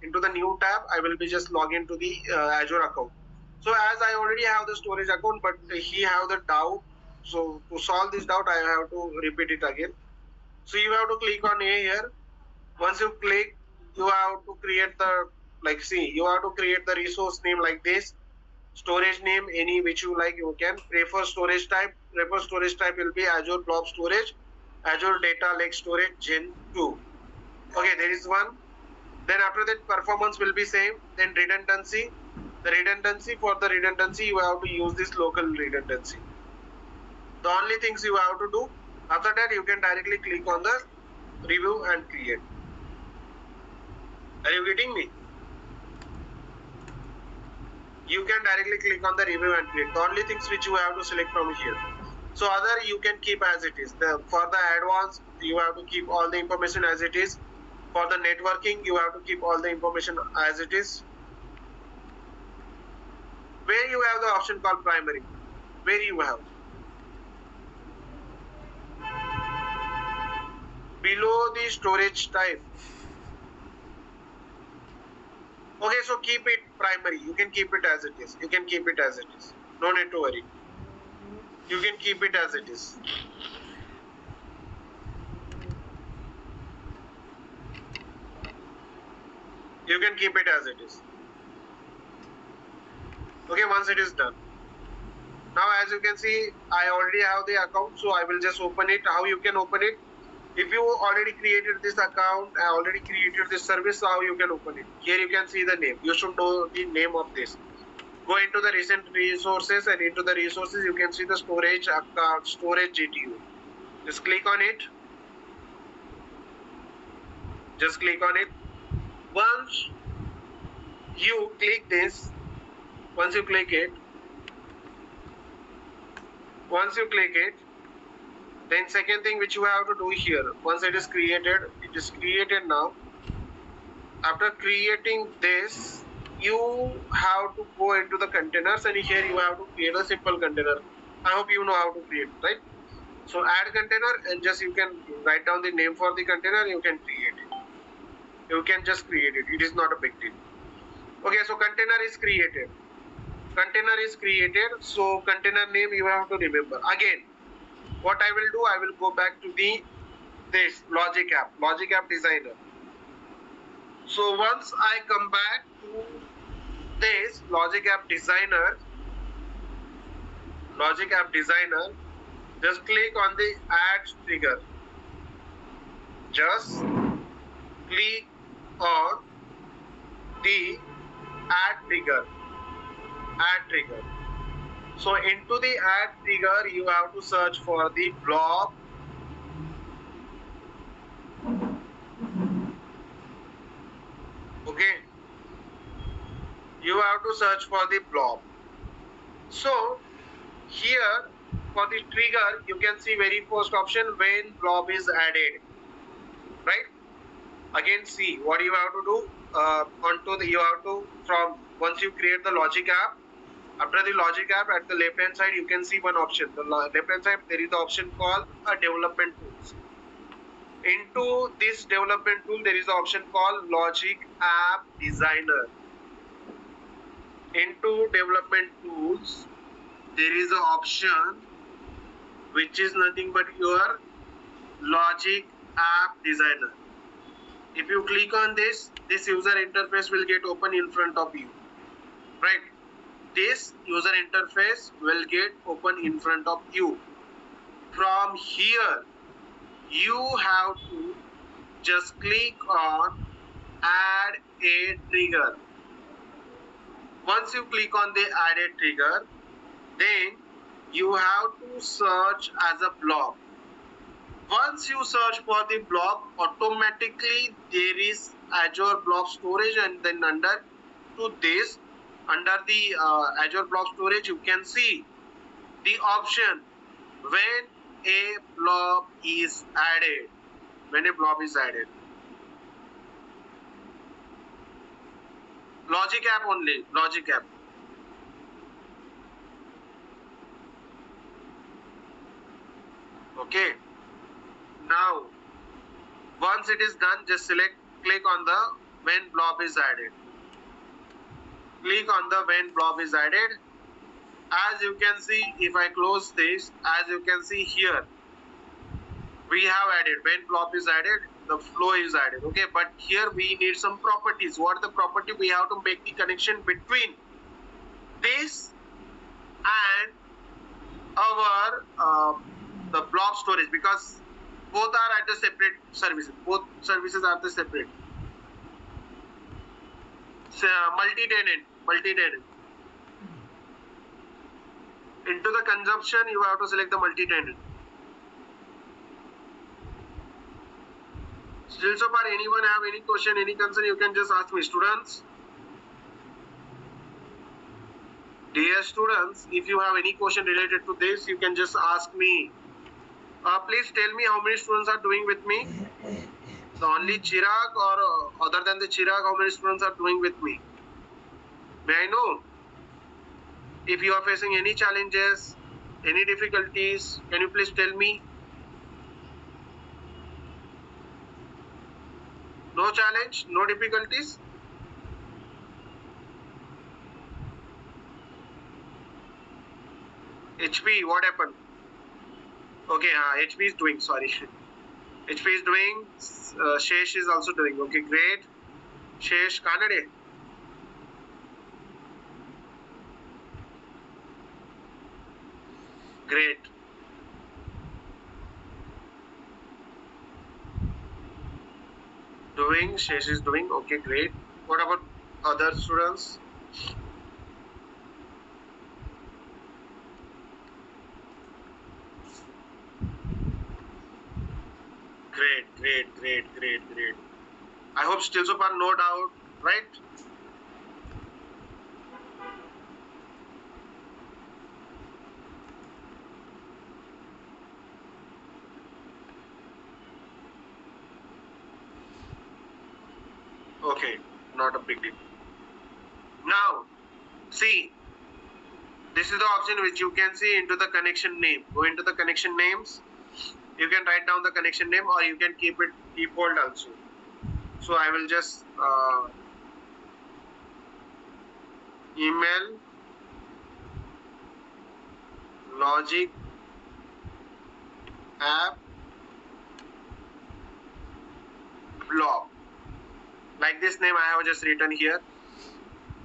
Speaker 1: Into the new tab, I will be just log into the Azure account. So as I already have the storage account, but he have the doubt. So to solve this doubt, I have to repeat it again. So you have to click on A here. Once you click, you have to create the, you have to create the resource name like this. Storage name, any which you like, you can. Prefer storage type. Prefer storage type will be Azure Blob Storage, Azure Data Lake Storage Gen 2. Okay, there is one. Then after that, performance will be same. Then redundancy. The redundancy, for the redundancy, you have to use this local redundancy. The only things you have to do, after that, you can directly click on the review and create. Are you getting me? You can directly click on the review and create. The only things which you have to select from here. So other you can keep as it is. For the advanced, you have to keep all the information as it is. For the networking, you have to keep all the information as it is. Where you have the option called primary. Where you have. Below the storage type. Okay, so keep it primary. You can keep it as it is. You can keep it as it is. No need to worry. You can keep it as it is. You can keep it as it is. Okay, once it is done. Now, as you can see, I already have the account, so I will just open it. How you can open it? If you already created this account, already created this service, how you can open it? Here you can see the name. You should know the name of this. Go into the recent resources, and into the resources you can see the storage account, storage GTU. Just click on it. Just click on it. Once you click this, once you click it, then second thing which you have to do here, once it is created now. After creating this, you have to go into the containers, and here you have to create a simple container. I hope you know how to create, right? So add container, and just you can write down the name for the container. You can create it. You can just create it. It is not a big deal. Okay, so container is created. So container name you have to remember. Again, what I will do, I will go back to this Logic App Designer. So once I come back to this Logic App Designer, just click on the add trigger. Just click on the add trigger. So into the add trigger, you have to search for the blob. Okay. You have to search for the blob. So here for the trigger, you can see very first option when blob is added. Right? Again, see what you have to do. You have to, from once you create the Logic App, after the Logic App, at the left hand side you can see one option. The left hand side there is the option called a development tools. Into this development tool there is the option called Logic App Designer. Into development tools there is an option which is nothing but your Logic App Designer. If you click on this user interface will get open in front of you, right? This user interface will get open in front of you. From here, you have to just click on add a trigger. Once you click on the add a trigger, then you have to search as a blob. Once you search for the blob, automatically there is Azure Blob Storage, and then under the Azure Blob Storage, you can see the option when a blob is added. Logic App only. Logic App. Okay. Now, once it is done, just click on the when blob is added. Click on the when blob is added. As you can see, if I close this, as you can see here, we have added, when blob is added, the flow is added. Okay, but here we need some properties. What the property? We have to make the connection between this and our the blob storage, because both are at the separate services. Both services are the separate. Multi-tenant. Into the consumption, you have to select the multi-tenant. Still so far, anyone have any question, any concern, you can just ask me. Students, dear students, if you have any question related to this, you can just ask me. Please tell me how many students are doing with me. So only Chirag, or other than the Chirag, how many students are doing with me? May I know? If you are facing any challenges, any difficulties, can you please tell me? No challenge, no difficulties? HP, what happened? Okay, HP is doing, sorry. HP is doing, Shesh is also doing. Okay, great. Shesh, Kanade. Great. Doing, Shesh is doing. Okay, great. What about other students? Great. I hope still so far no doubt, right? Okay, not a big deal. Now, see, this is the option which you can see into the connection name. Go into the connection names. You can write down the connection name or you can keep it default also. So I will just email logic app blob. Like this name I have just written here.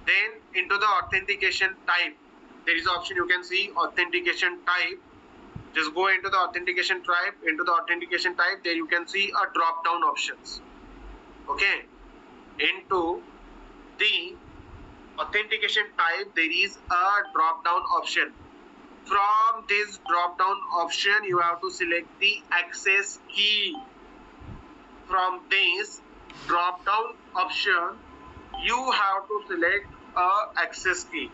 Speaker 1: Then into the authentication type, there is an option you can see authentication type. Just go into the authentication type. Into the authentication type, there you can see a drop down options. Okay. Into the authentication type, there is a drop down option. From this drop down option, you have to select the access key. From this drop down option, you have to select a access key.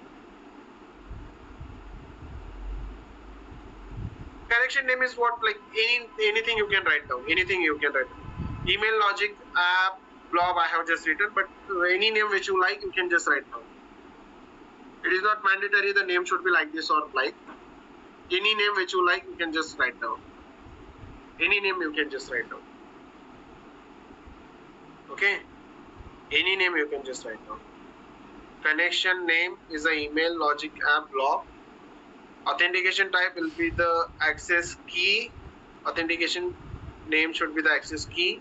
Speaker 1: Connection name is what, like anything you can write down. Anything you can write down. Email logic app blob I have just written, but any name which you like, you can just write down. It is not mandatory the name should be like this or like. Any name which you like, you can just write down. Any name you can just write down. Okay. Any name you can just write down. Connection name is the email logic app blob. Authentication type will be the access key. Authentication name should be the access key.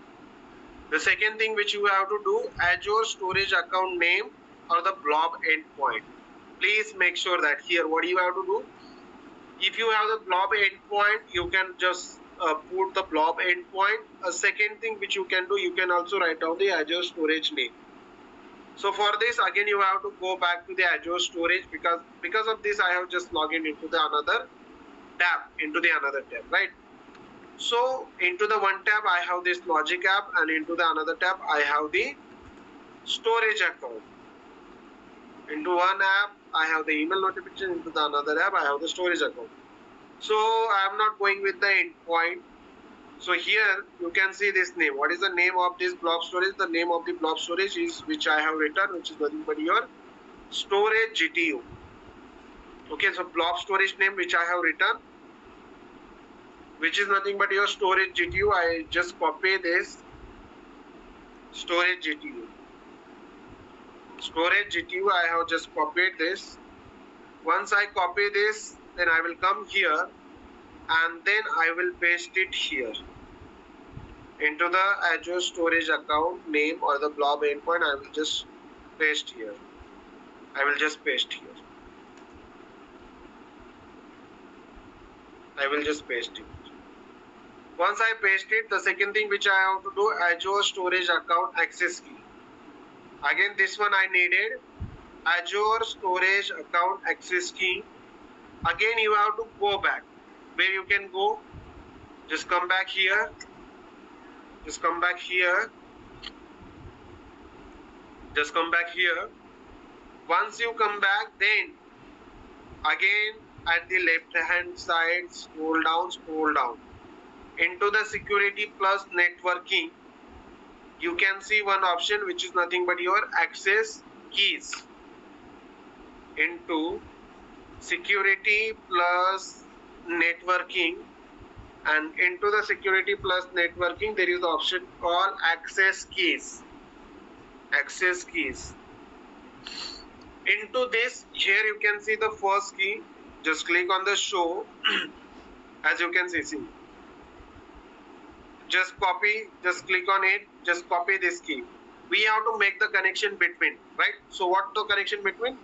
Speaker 1: The second thing which you have to do, Azure storage account name or the blob endpoint. Please make sure that here what you have to do. If you have the blob endpoint, you can just put the blob endpoint. A second thing which you can do, you can also write down the Azure storage name. So for this, again, you have to go back to the Azure storage because of this, I have just logged in into the another tab, right? So into the one tab, I have this logic app, and into the another tab, I have the storage account. Into one app, I have the email notification. Into the another app, I have the storage account. So I am not going with the endpoint. So here you can see this name. What is the name of this blob storage? The name of the blob storage is which I have written, which is nothing but your storage GTU. Okay, so blob storage name which I have written, which is nothing but your storage GTU. I just copy this storage GTU. Storage GTU, I have just copied this. Once I copy this, then I will come here and then I will paste it here into the Azure storage account name or the blob endpoint. I will just paste here. I will just paste here. I will just paste it. Once I paste it, the second thing which I have to do, Azure storage account access key. Again, this one I needed. Azure storage account access key. Again, you have to go back. Where you can go? Just come back here. Just come back here. Just come back here. Once you come back, then again at the left hand side, scroll down. Into the security plus networking, you can see one option which is nothing but your access keys. Into security plus networking, and into the security plus networking, there is the option called access keys. Access keys. Into this, here you can see the first key. Just click on the show. As you can see. Just copy, just click on it, just copy this key. We have to make the connection between, right? So what the connection between?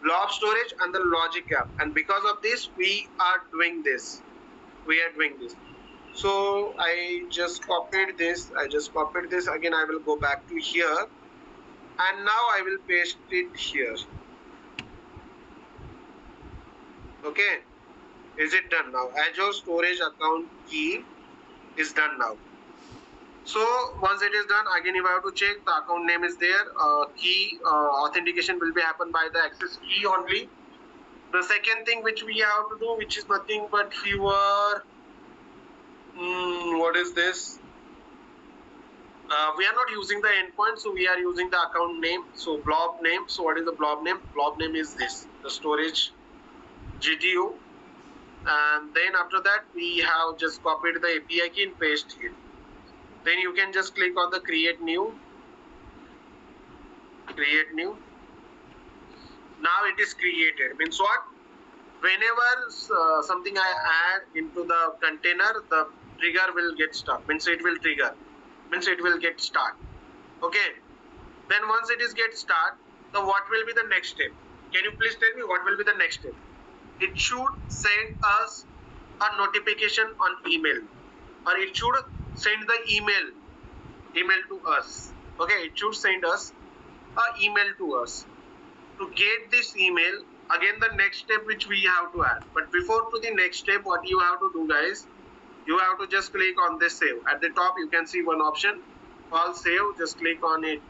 Speaker 1: Blob storage and the logic app. And because of this, we are doing this. So I just copied this. Again, I will go back to here, and now I will paste it here. Okay, is it done now? Azure storage account key is done now. So once it is done, again you have to check the account name is there. Key authentication will be happen by the access key only. The second thing which we have to do, which is nothing but your what is this? We are not using the endpoint, so we are using the account name. So blob name. So what is the blob name? Blob name is this, the storage GTU. And then after that, we have just copied the API key and paste here. Then you can just click on the create new. Create new. Now it is created. Means what? Whenever something I add into the container, the trigger will get stuck. Means it will trigger. Means it will get start. Okay. Then once it is get start, the what will be the next step? Can you please tell me what will be the next step? It should send us a notification on email, or it should send the email to us. Okay, it should send us a email to us. To get this email, again the next step which we have to add. But before to the next step, what you have to do, guys, you have to just click on this save. At the top you can see one option called save. Just click on it.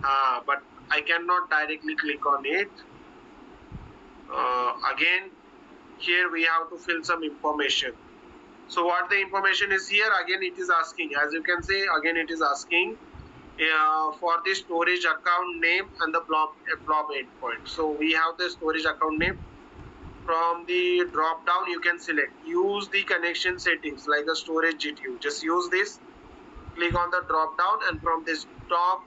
Speaker 1: But I cannot directly click on it. Again, here we have to fill some information. So what the information is here, again it is asking, as you can see, again it is asking for the storage account name and the blob endpoint. So we have the storage account name. From the drop down you can select use the connection settings like the storage GTU. Just use this, click on the drop down, and from this drop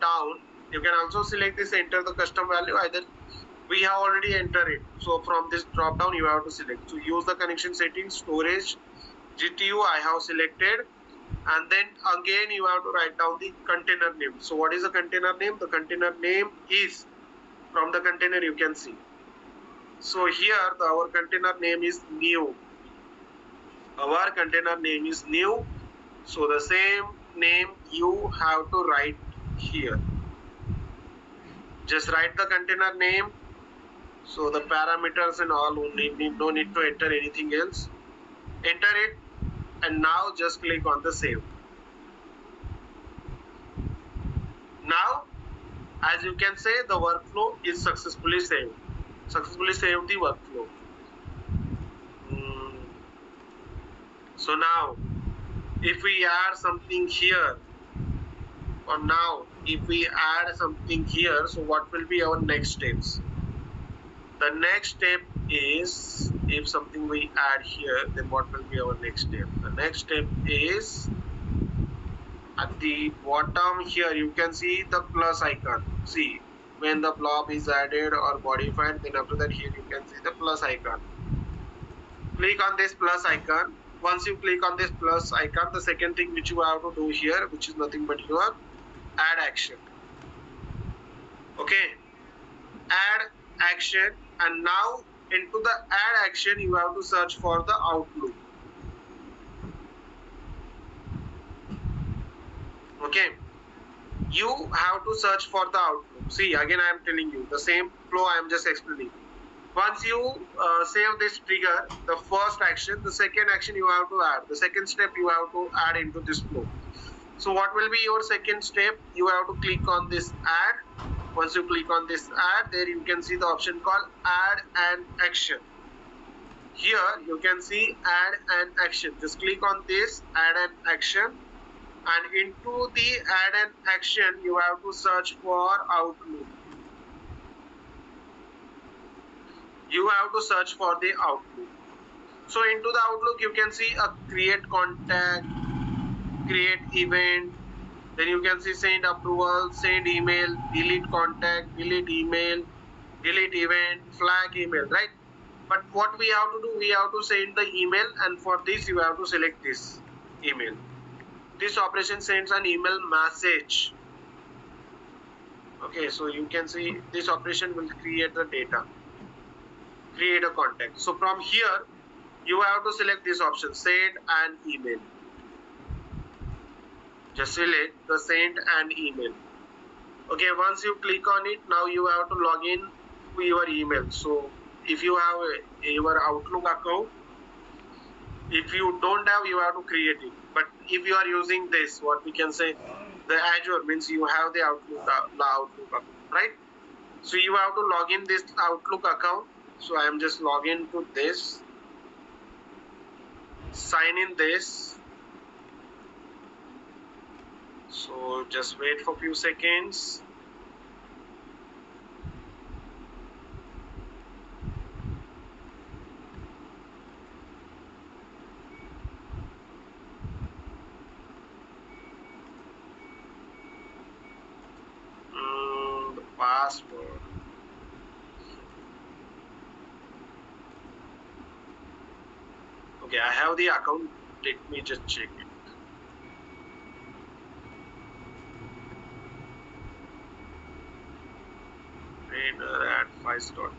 Speaker 1: down you can also select this enter the custom value. Either we have already entered it, so from this drop down you have to select. So use the connection settings, storage GTU I have selected, and then again you have to write down the container name. So what is the container name? The container name is, from the container you can see. So here our container name is new. Our container name is new. So the same name you have to write here. Just write the container name. So the parameters and all, no need to enter anything else. Enter it, and now just click on the save. Now, as you can say, the workflow is successfully saved. Successfully saved the workflow. So now, if we add something here, or now if we add something here, so what will be our next steps? The next step is, if something we add here, then what will be our next step? The next step is at the bottom here you can see the plus icon. See, when the blob is added or modified, then after that here you can see the plus icon. Click on this plus icon. Once you click on this plus icon, the second thing which you have to do here, which is nothing but your add action. Okay, add action, and now into the add action you have to search for the Outlook. Okay, you have to search for the Outlook. See, again I am telling you the same flow I am just explaining. Once you save this trigger, the first action, the second action you have to add, the second step you have to add into this flow. So what will be your second step? You have to click on this add. Once you click on this add, there you can see the option called add an action. Here you can see add an action. Just click on this add an action, and into the add an action you have to search for Outlook. You have to search for the Outlook. So into the Outlook you can see a create contact, create event, then you can see send approval, send email, delete contact, delete email, delete event, flag email, right? But what we have to do, we have to send the email, and for this you have to select this email. This operation sends an email message. Okay, so you can see this operation will create the data, create a contact. So from here you have to select this option, send an email. Just select the send an email. Okay, once you click on it, now you have to log in to your email. So if you have your Outlook account, if you don't have, you have to create it. But if you are using this, what we can say, the Azure, means you have the Outlook account, right? So you have to log in this Outlook account. So I am just logging to this, sign in this. So just wait for a few seconds. The password. Okay, I have the account. Let me just check it. Trainer at Five-Star.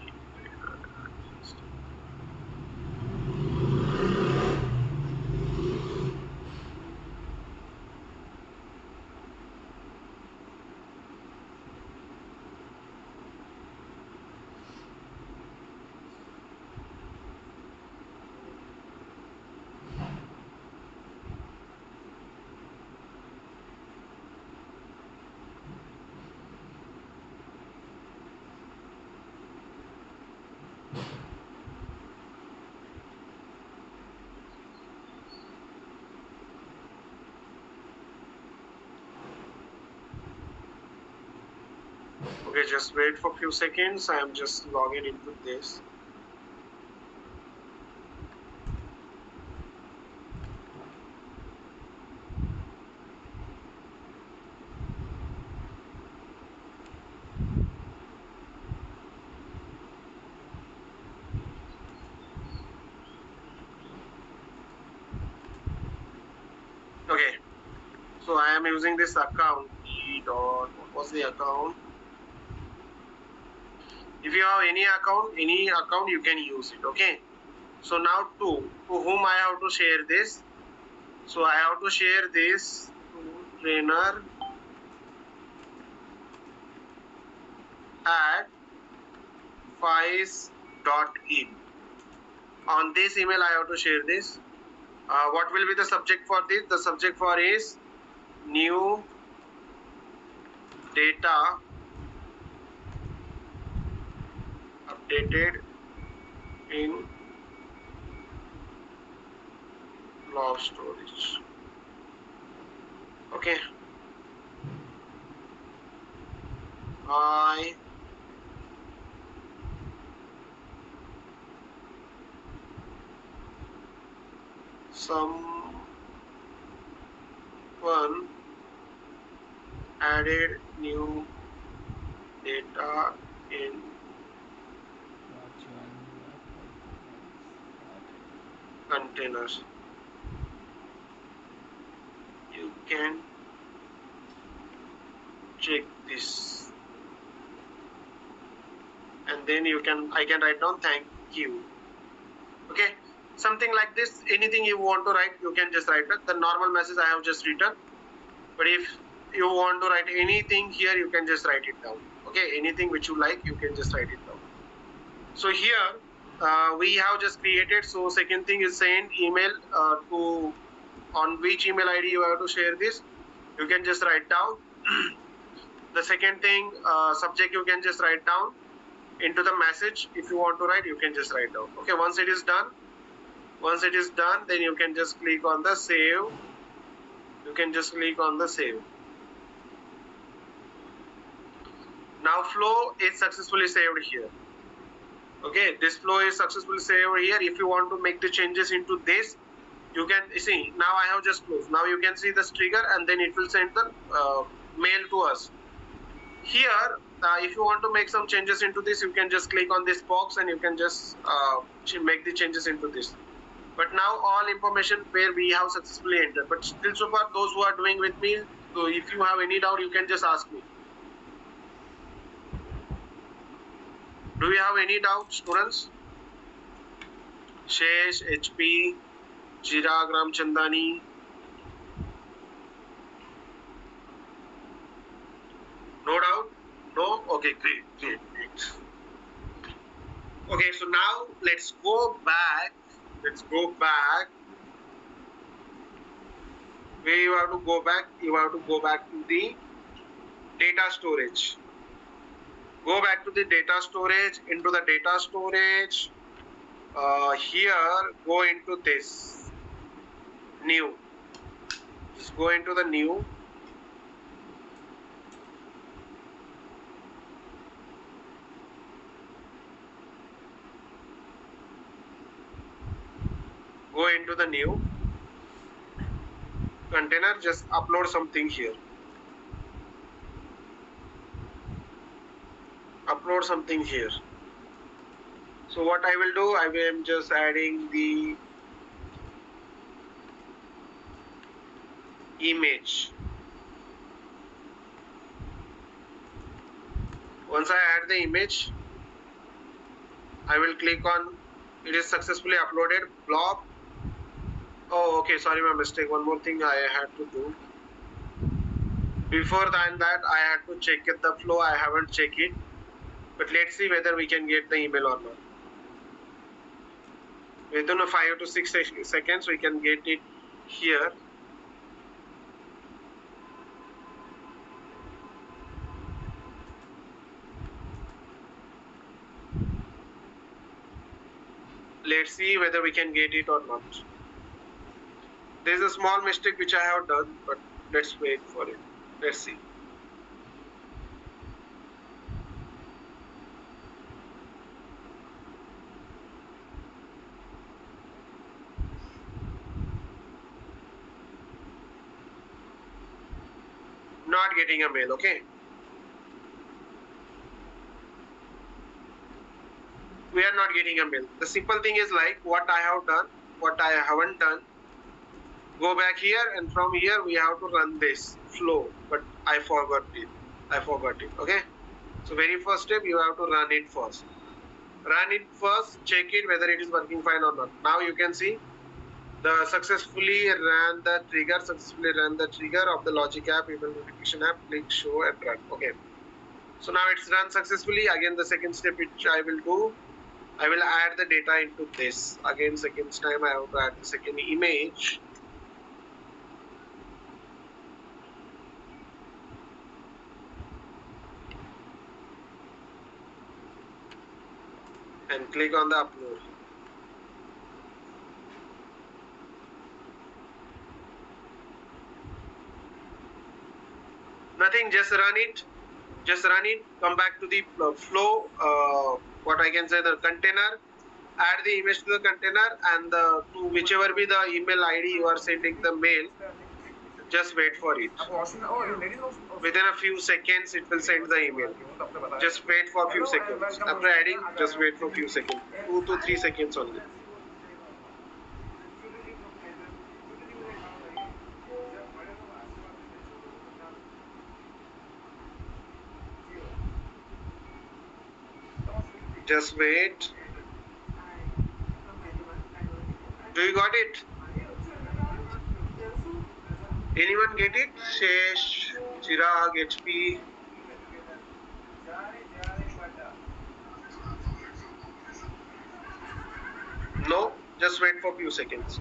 Speaker 1: Okay, just wait for a few seconds. I am just logging into this. Okay, so I am using this account. What was the account? If you have any account, you can use it. Okay. So now to whom I have to share this? So I have to share this to trainer at fice.in. On this email, I have to share this. What will be the subject for this? The subject for is new data updated in blob storage. Okay. Someone added new data in containers. You can check this, and then I can write down thank you. Okay, something like this. Anything you want to write, you can just write it. The normal message I have just written, but if you want to write anything here, you can just write it down. Okay, anything which you like, you can just write it down. So here we have just created. So second thing is send email to on which email ID you have to share this. You can just write down. The second thing, subject, you can just write down into the message. If you want to write, you can just write down. Okay, once it is done, then you can just click on the save. You can just click on the save. Now flow is successfully saved here. Okay, this flow is successfully saved here. If you want to make the changes into this, you can see. Now I have just closed. Now you can see this trigger, and then it will send the mail to us. Here, if you want to make some changes into this, you can just click on this box and you can just make the changes into this. But now all information where we have successfully entered. But still so far, those who are doing with me, so if you have any doubt, you can just ask me. Do you have any doubt, students? Shesh, HP, Chirag Ramchandani. No doubt? No? Okay, great. Okay, so now let's go back. Where you have to go back? You have to go back to the data storage. Go back to the data storage, into the data storage. Here, go into this. New. Just go into the new. Go into the new container. Just upload something here. Upload something here. So what I will do, I am just adding the image. Once I add the image, I will click on it is successfully uploaded. Blob. Oh, okay, sorry, my mistake. One more thing I had to do. Before that, I had to check it the flow. I haven't checked it. But let's see whether we can get the email or not. Within 5 to 6 seconds, we can get it here. Let's see whether we can get it or not. There's a small mistake which I have done, but let's wait for it. Let's see. Not getting a mail, okay? We are not getting a mail. The simple thing is like what I have done, what I haven't done. Go back here, and from here we have to run this flow, but I forgot it. Okay? So very first step, you have to run it first. Check it whether it is working fine or not. Now you can see the successfully ran the trigger of the Logic app, email notification app. Click show and run. Okay. So now it's run successfully. Again, the second step which I will do, I will add the data into this. Again, second time I have to add the second image. And click on the upload. Nothing, just run it. Come back to the flow. What I can say, the container. Add the image to the container, and to whichever be the email ID you are sending the mail, just wait for it. Within a few seconds, it will send the email. Just wait for a few seconds. After adding, just wait for a few seconds. 2 to 3 seconds only. Just wait. Do you got it? Anyone get it? Shesh, Chirag, HP. No, just wait for a few seconds.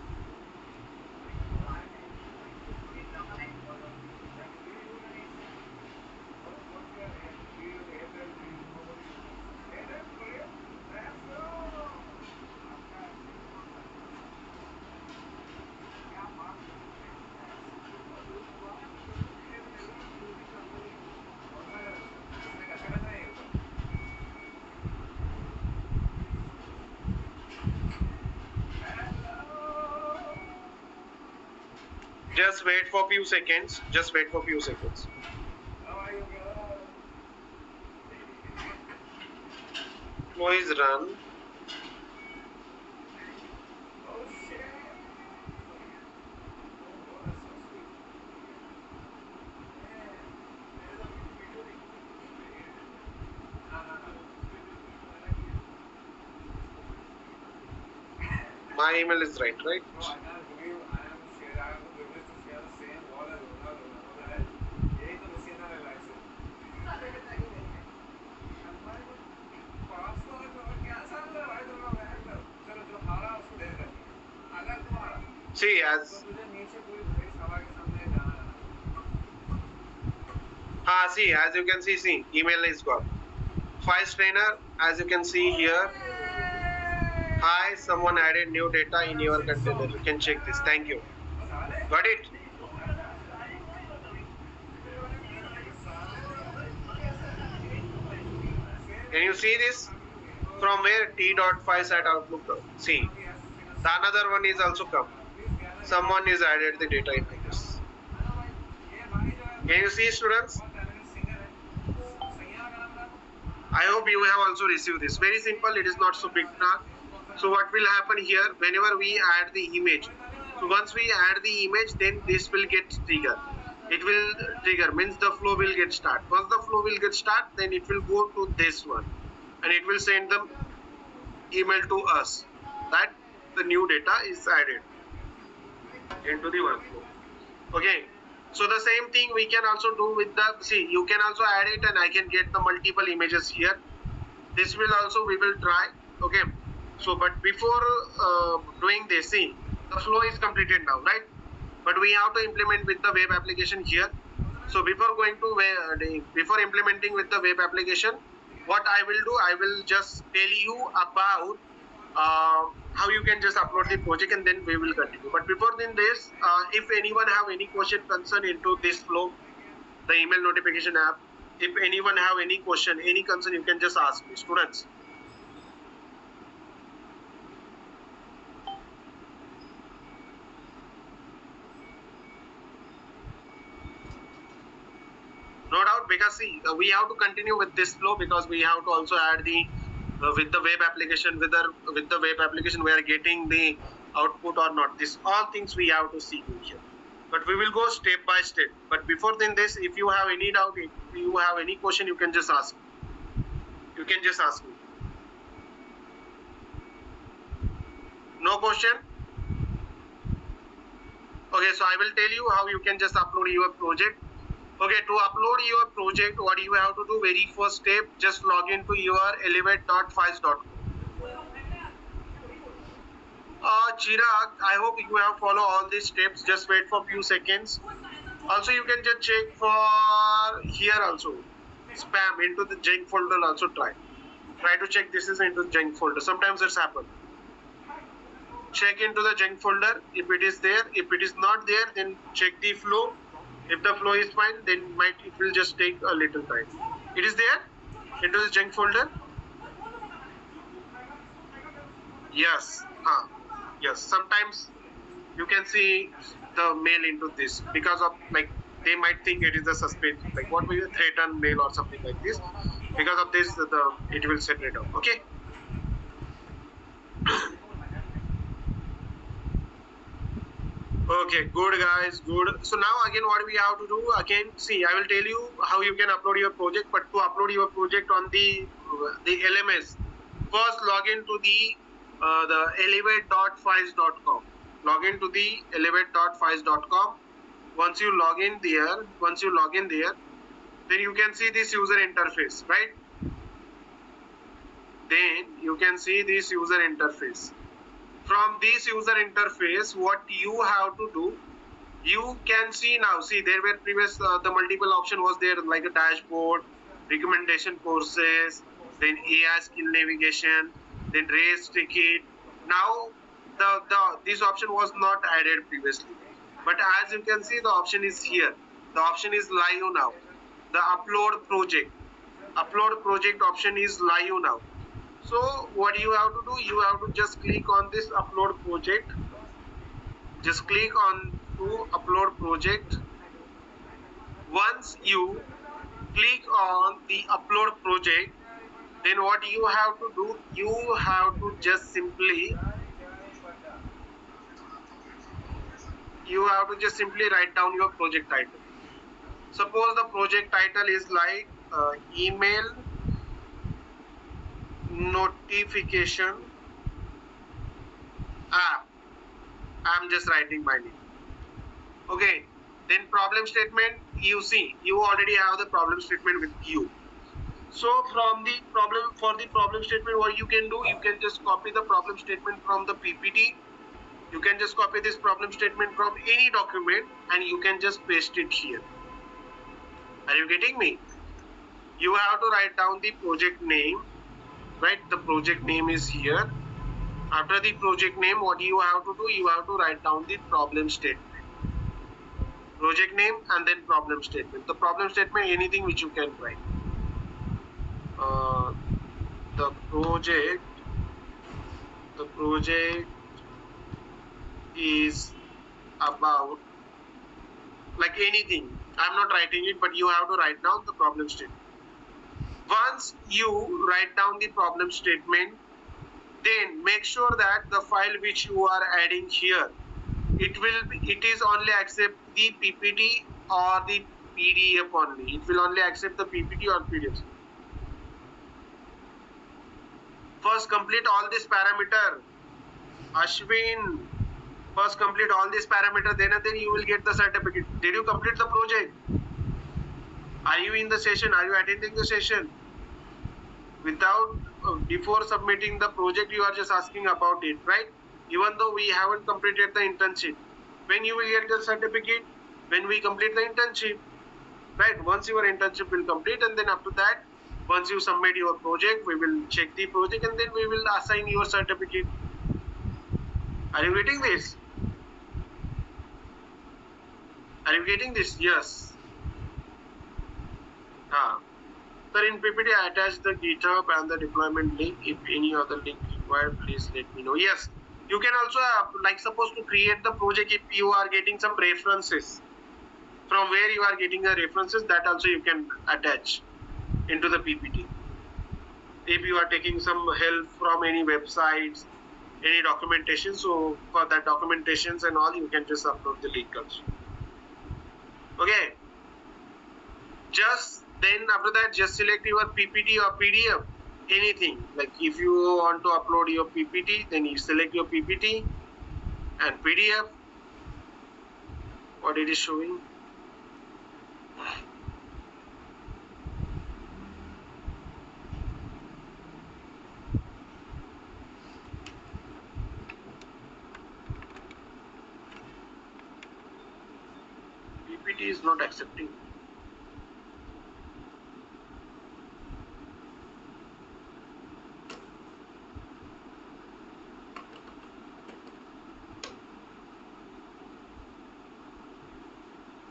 Speaker 1: Just wait for a few seconds. Flow is run. My email is right?
Speaker 2: No, I am privileged to share the same wall as Ronaldo. यही तो machine है life से. पास तो क्या साल में भाई तुम लोग हैं. चलो जो हारा उसको दे दे. अगर तू हारा.
Speaker 1: See,
Speaker 2: तो
Speaker 1: as
Speaker 2: तुझे नीचे पूरी पूरी सभा के सामने जाना है.
Speaker 1: see, as you can see, email is gone. Files trainer, as you can see here. Hi, someone added new data in your container. You can check this. Thank you. Got it? Can you see this? From where? T.5 at Outlook. See. The another one is also come. Someone is added the data into this. Can you see, students? I hope you have also received this. Very simple. It is not so big task. So what will happen here? Whenever we add the image. So once we add the image, then this will get triggered. It will trigger, means the flow will get start. Once the flow will get start, then it will go to this one. And it will send them email to us that the new data is added into the workflow. Okay. So the same thing we can also do with the, see, you can also add it and I can get the multiple images here. This will also, we will try. Okay. So, but before doing this, see, the flow is completed now, right? But we have to implement with the web application here. So before going to, before implementing with the web application, what I will do, I will just tell you about how you can just upload the project and then we will continue. But before then this, if anyone have any question concern into this flow, the email notification app, if anyone have any question, any concern, you can just ask me, students. No doubt, because see, we have to continue with this flow because we have to also add the with the web application, whether with the web application we are getting the output or not. This all things we have to see here. But we will go step by step. But before then this, if you have any doubt, if you have any question, you can just ask. You can just ask me. No question? Okay, so I will tell you how you can just upload your project. Okay, to upload your project, what you have to do, very first step, just log into your elevate.files.com. Chirag, I hope you have followed all these steps. Just wait for a few seconds. Also, you can just check for here also. Spam into the junk folder also try. Try to check this is into the junk folder. Sometimes it's happened. Check into the junk folder if it is there. If it is not there, then check the flow. If the flow is fine, then it will just take a little time. It is there into the junk folder. Yes. Yes. Sometimes you can see the mail into this because of like they might think it is a suspect, like what will you threaten mail or something like this. Because of this, it will set it up. Okay. Okay, good guys, good. So now again what we have to do, again, see, I will tell you how you can upload your project, but to upload your project on the LMS, first log into the elevate.files.com. Log into the elevate.files.com. Once you log in there, then you can see this user interface, right? Then you can see this user interface. From this user interface, what you have to do, you can see now, see there were previous, the multiple option was there like a dashboard, recommendation courses, then AI skill navigation, then race ticket. Now this option was not added previously. But as you can see, the option is here. The option is live now. The upload project option is live now. So what you have to do, you have to just click on this upload project. Just click on to upload project. Once you click on the upload project, then what you have to do, you have to just simply write down your project title. Suppose the project title is like email notification I'm just writing my name. Okay. Then problem statement, you see, you already have the problem statement with you. So for the problem statement, what you can do, you can just copy the problem statement from the PPT. You can just copy this problem statement from any document and you can just paste it here. Are you getting me? You have to write down the project name, right? The project name is here. After the project name, what you have to do, you have to write down the problem statement. Project name and then problem statement. The problem statement, anything which you can write. The project is about, like anything. I'm not writing it, but you have to write down the problem statement. Once you write down the problem statement, then make sure that the file which you are adding here, it is only accept the PPT or the PDF only. It will only accept the PPT or PDF. First complete all this parameter. Ashwin, first complete all these parameters, then and then you will get the certificate. Did you complete the project? Are you in the session? Are you attending the session? Without, before submitting the project, you are just asking about it, right? Even though we haven't completed the internship. When you will get the certificate? When we complete the internship, right? Once your internship will complete, and then after that, once you submit your project, we will check the project and then we will assign your certificate. Are you getting this? Are you getting this? Yes. Sir, in PPT, I attach the GitHub and the deployment link. If any other link required, please let me know. Yes, you can also, like suppose to create the project, if you are getting some references, from where you are getting the references, that also you can attach into the PPT. If you are taking some help from any websites, any documentation, so for that documentations and all, you can just upload the link also. Okay. Just then after that, just select your PPT or PDF, anything. Like if you want to upload your PPT, then you select your PPT and PDF, what it is showing. PPT is not accepting.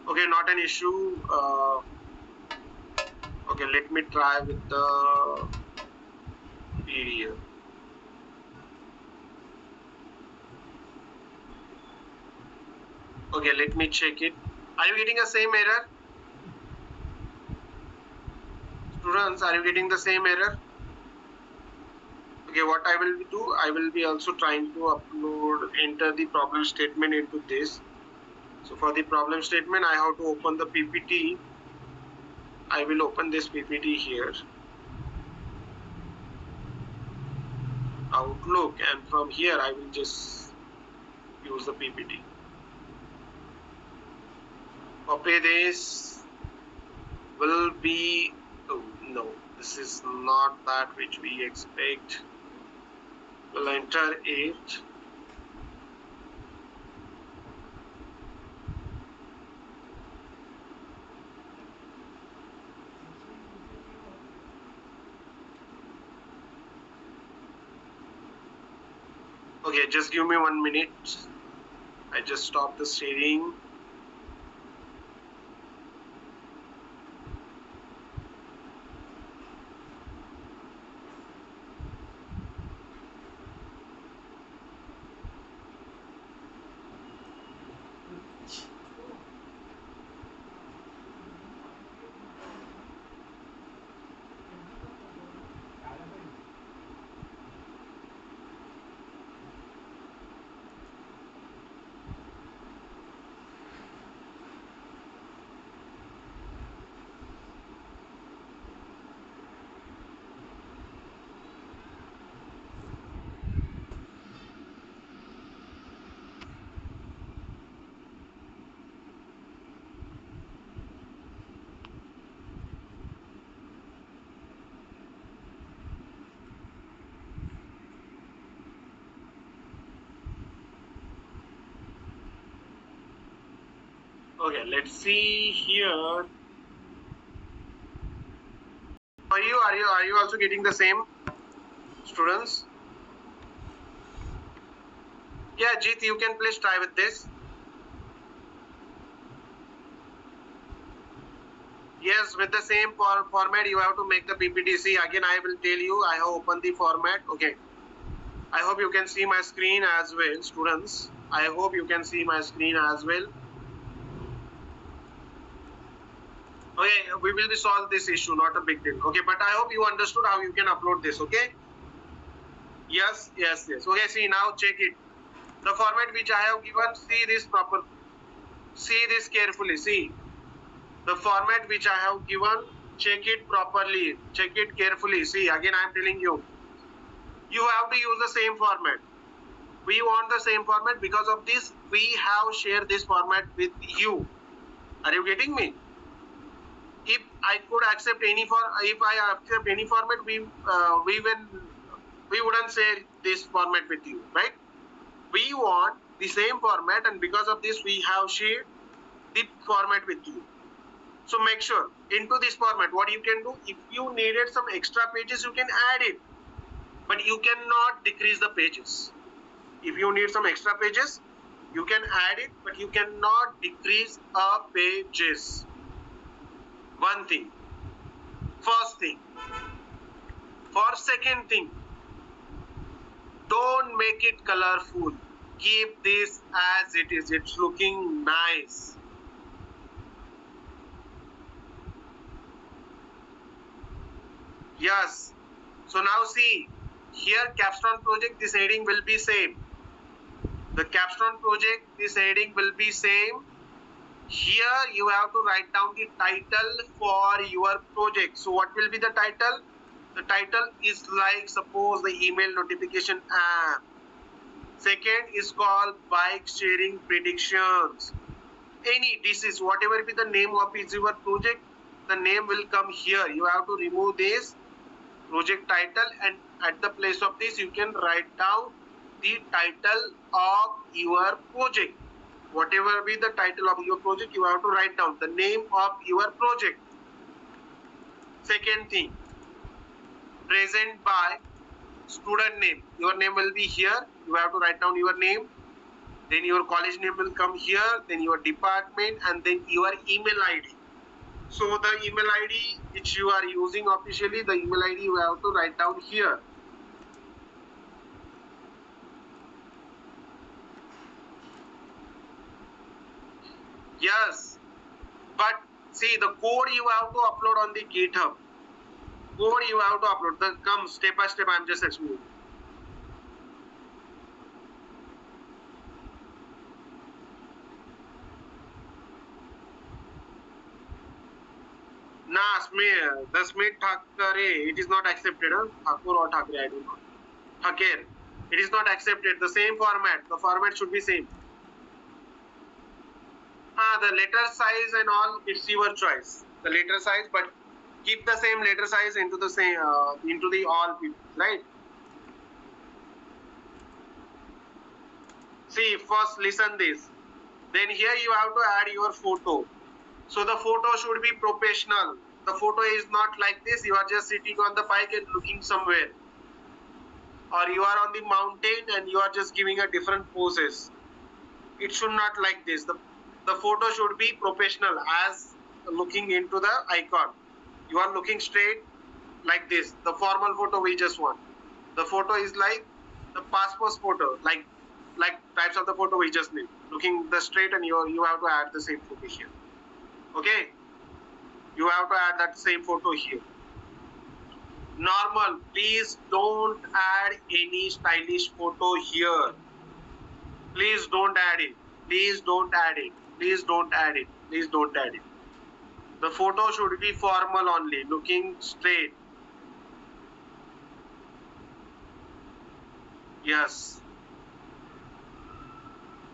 Speaker 1: Okay, not an issue. Okay, let me try with the PDF. Okay, let me check it. Are you getting the same error? Students, are you getting the same error? Okay, what I will do, I will be also trying to enter the problem statement into this. So for the problem statement, I have to open the PPT. I will open this PPT here. Outlook, and from here I will just use the PPT. Copy this, will be, oh no, this is not that which we expect. We'll enter it. Okay, just give me 1 minute. I just stopped the sharing. Okay, let's see here. Are you also getting the same, students? Yeah, Jeet, you can please try with this. Yes, with the same format, you have to make the PPTC. Again, I will tell you, I have opened the format. Okay. I hope you can see my screen as well, students. I hope you can see my screen as well. Okay, we will be solve this issue, not a big deal. Okay, but I hope you understood how you can upload this, okay? Yes. Okay, see, now check it. The format which I have given, see this proper. See this carefully, see. The format which I have given, check it properly. Check it carefully. See, again I am telling you. You have to use the same format. We want the same format. Because of this, we have shared this format with you. Are you getting me? If I could accept any if I accept any format, we wouldn't share this format with you, right? We want the same format, and because of this, we have shared the format with you. So make sure into this format, what you can do, if you needed some extra pages, you can add it, but you cannot decrease the pages. If you need some extra pages, you can add it, but you cannot decrease pages. One thing. First thing. For second thing, don't make it colorful. Keep this as it is. It's looking nice. Yes. So now see, here capstone project, this heading will be same. The capstone project, this heading will be same. Here you have to write down the title for your project. So what will be the title? The title is like, suppose, the email notification app. Second is called bike sharing predictions. This is whatever be the name of your project, the name will come here. You have to remove this project title, and at the place of this you can write down the title of your project. Whatever be the title of your project, you have to write down the name of your project. Second thing, present by student name. Your name will be here. You have to write down your name. Then your college name will come here. Then your department, and then your email ID. So the email ID which you are using officially, the email ID you have to write down here. Yes, but see, the code you have to upload on the GitHub. Code you have to upload. Come step by step, I'm just explaining. Nah, the Smith Thakare, it is not accepted. Thakur or Thakare, I don't know. Thaker, it is not accepted. The same format. The format should be same. The letter size and all, it's your choice. The letter size, but keep the same letter size into the same into the all people, right? See, first listen this. Then here you have to add your photo. So the photo should be professional. The photo is not like this. You are just sitting on the bike and looking somewhere. Or you are on the mountain and you are just giving a different poses. It should not like this. The photo should be professional, as looking into the icon. You are looking straight like this. The formal photo we just want. The photo is like the passport photo, like types of the photo we just need. Looking the straight, and you have to add the same photo here. Okay? You have to add that same photo here. Normal, please don't add any stylish photo here. Please don't add it. Please don't add it. Please don't add it. Please don't add it. The photo should be formal only, looking straight. Yes.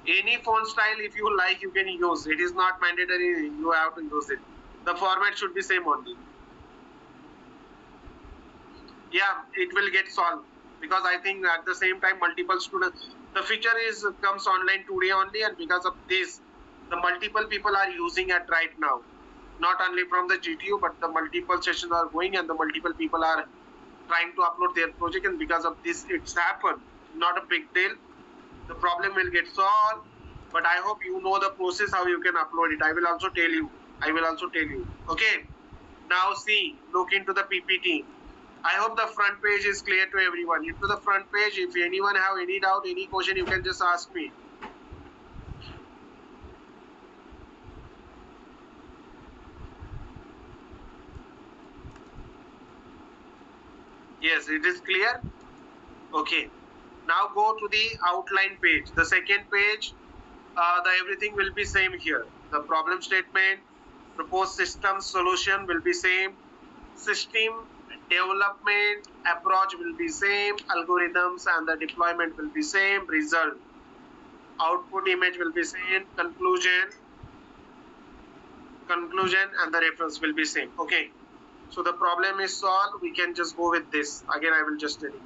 Speaker 1: Any font style, if you like, you can use. It is not mandatory. You have to use it. The format should be same only. Yeah, it will get solved, because I think at the same time multiple students. The feature comes online today only, and because of this, the multiple people are using it right now. Not only from the GTU, but the multiple sessions are going and the multiple people are trying to upload their project, and because of this it's happened. Not a big deal. The problem will get solved, but I hope you know the process how you can upload it. I will also tell you. Okay. Now see, look into the PPT. I hope the front page is clear to everyone. Into the front page, if anyone have any doubt, any question, you can just ask me. Yes, it is clear. Okay. Now go to the outline page. The second page, the everything will be same here. The problem statement, proposed system solution will be same. System development approach will be same. Algorithms and the deployment will be same. Result, output image will be same. Conclusion and the reference will be same. Okay. So the problem is solved. We can just go with this. Again, I will just tell you.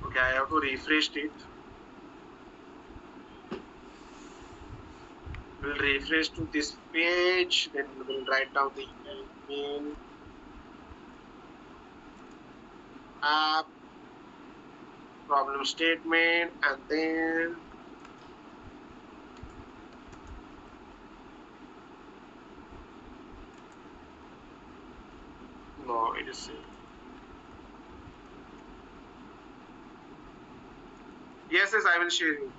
Speaker 1: Okay, I have to refresh it. We'll refresh to this page, then we'll write down the email, app, problem statement, and then no, it is same. Yes, I will share you.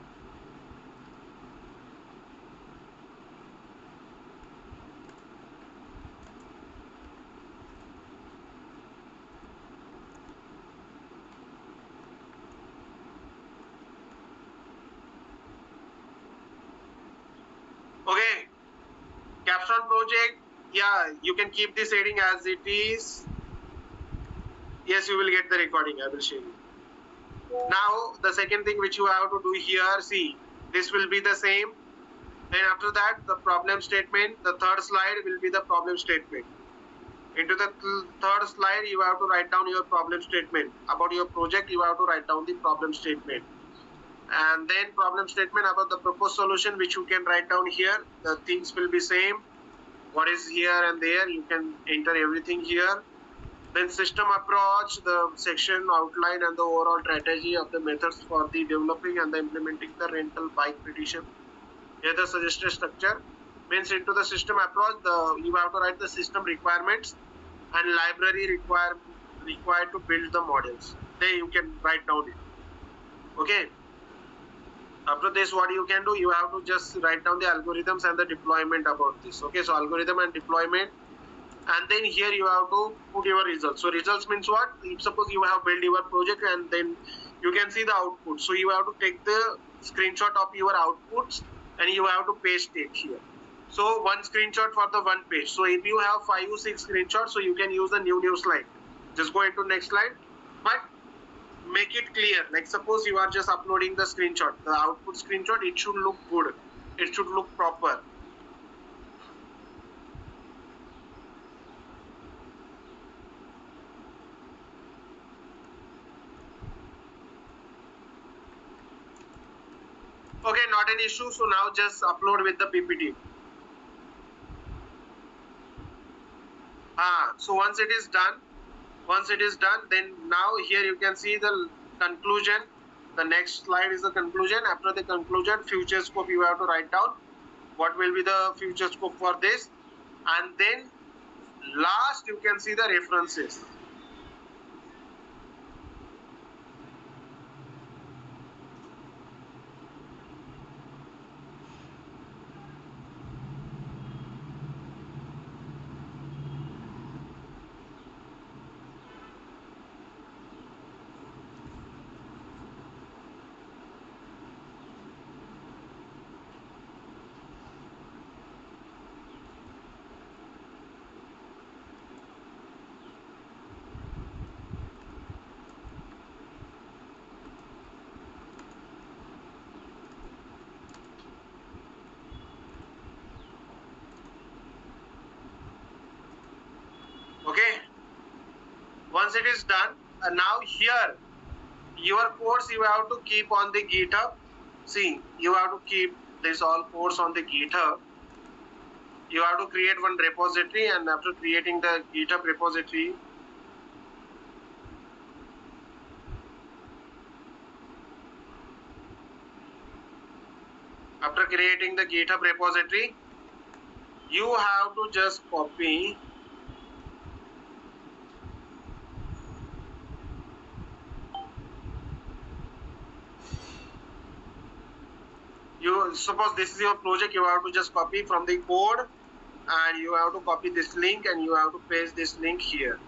Speaker 1: Okay, capstone project. Yeah, you can keep this heading as it is. Yes, you will get the recording. I will share you. Now, the second thing which you have to do here, see, this will be the same. Then after that, the problem statement, the third slide will be the problem statement. Into the third slide, you have to write down your problem statement. About your project, you have to write down the problem statement. And then problem statement about the proposed solution, which you can write down here. The things will be same. What is here and there, you can enter everything here. Then system approach, the section outline and the overall strategy of the methods for the developing and the implementing the rental bike petition. Here the suggested structure means into the system approach, you have to write the system requirements and library required to build the models. There you can write down it. Okay. After this, what you can do, you have to just write down the algorithms and the deployment about this. Okay, so algorithm and deployment, and then here you have to put your results. So results means what? If suppose you have built your project and then you can see the output. So you have to take the screenshot of your outputs and you have to paste it here. So one screenshot for the one page. So if you have 5 or 6 screenshots, so you can use the new slide. Just go into next slide, but make it clear. Like suppose you are just uploading the screenshot, the output screenshot, it should look good. It should look proper. Okay, not an issue. So now just upload with the PPT. So once it is done, then now here you can see the conclusion. The next slide is the conclusion. After the conclusion, future scope you have to write down. What will be the future scope for this? And then last you can see the references. Okay. Once it is done, now here your codes you have to keep on the GitHub. See, you have to keep this all codes on the GitHub. You have to create one repository, and after creating the GitHub repository, you have to just copy you suppose this is your project, you have to just copy from the code, and you have to copy this link, and you have to paste this link here.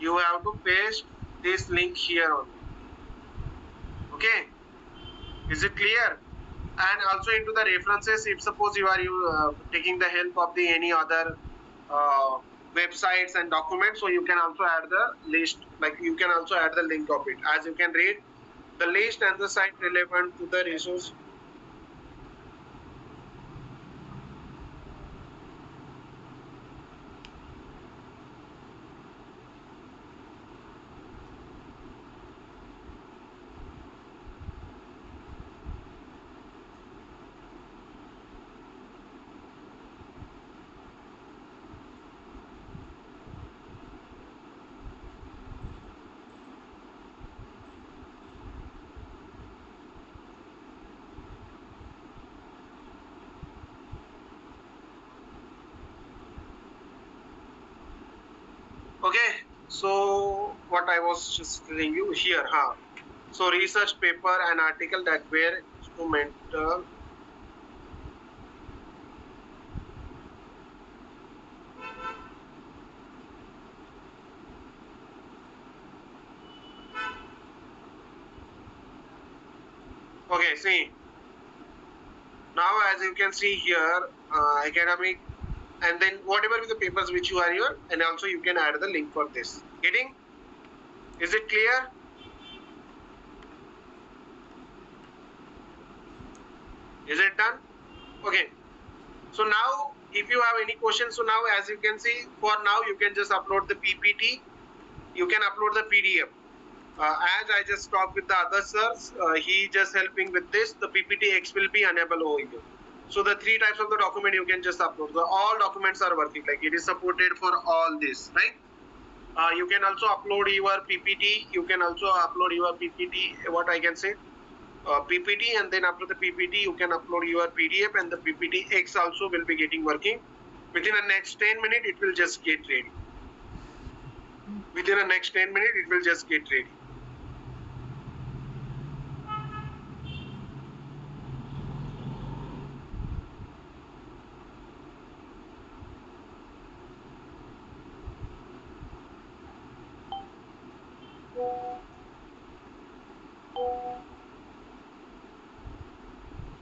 Speaker 1: You have to paste this link here only. Okay, is it clear? And also into the references, if suppose you are taking the help of the any other websites and documents, so you can also add the list, like you can also add the link of it. As you can read, the list and the site relevant to the resource. Okay, so what I was just telling you here, so research paper and article that were instrumental. Okay, see, now as you can see here, academic, and then whatever the papers which you are here, and also you can add the link for this. Getting? Is it clear? Is it done? Okay. So now, if you have any questions, so now as you can see, for now you can just upload the PPT. You can upload the PDF. As I just talked with the other sirs, he just helping with this. The PPT-X will be enabled over here. So the three types of the document you can just upload. All documents are working, like it is supported for all this, right? You can also upload your PPT. You can also upload your PPT. What I can say, PPT, and then after the PPT, you can upload your PDF, and the PPT-X also will be getting working. Within the next 10 minutes, it will just get ready. Within the next 10 minutes, it will just get ready.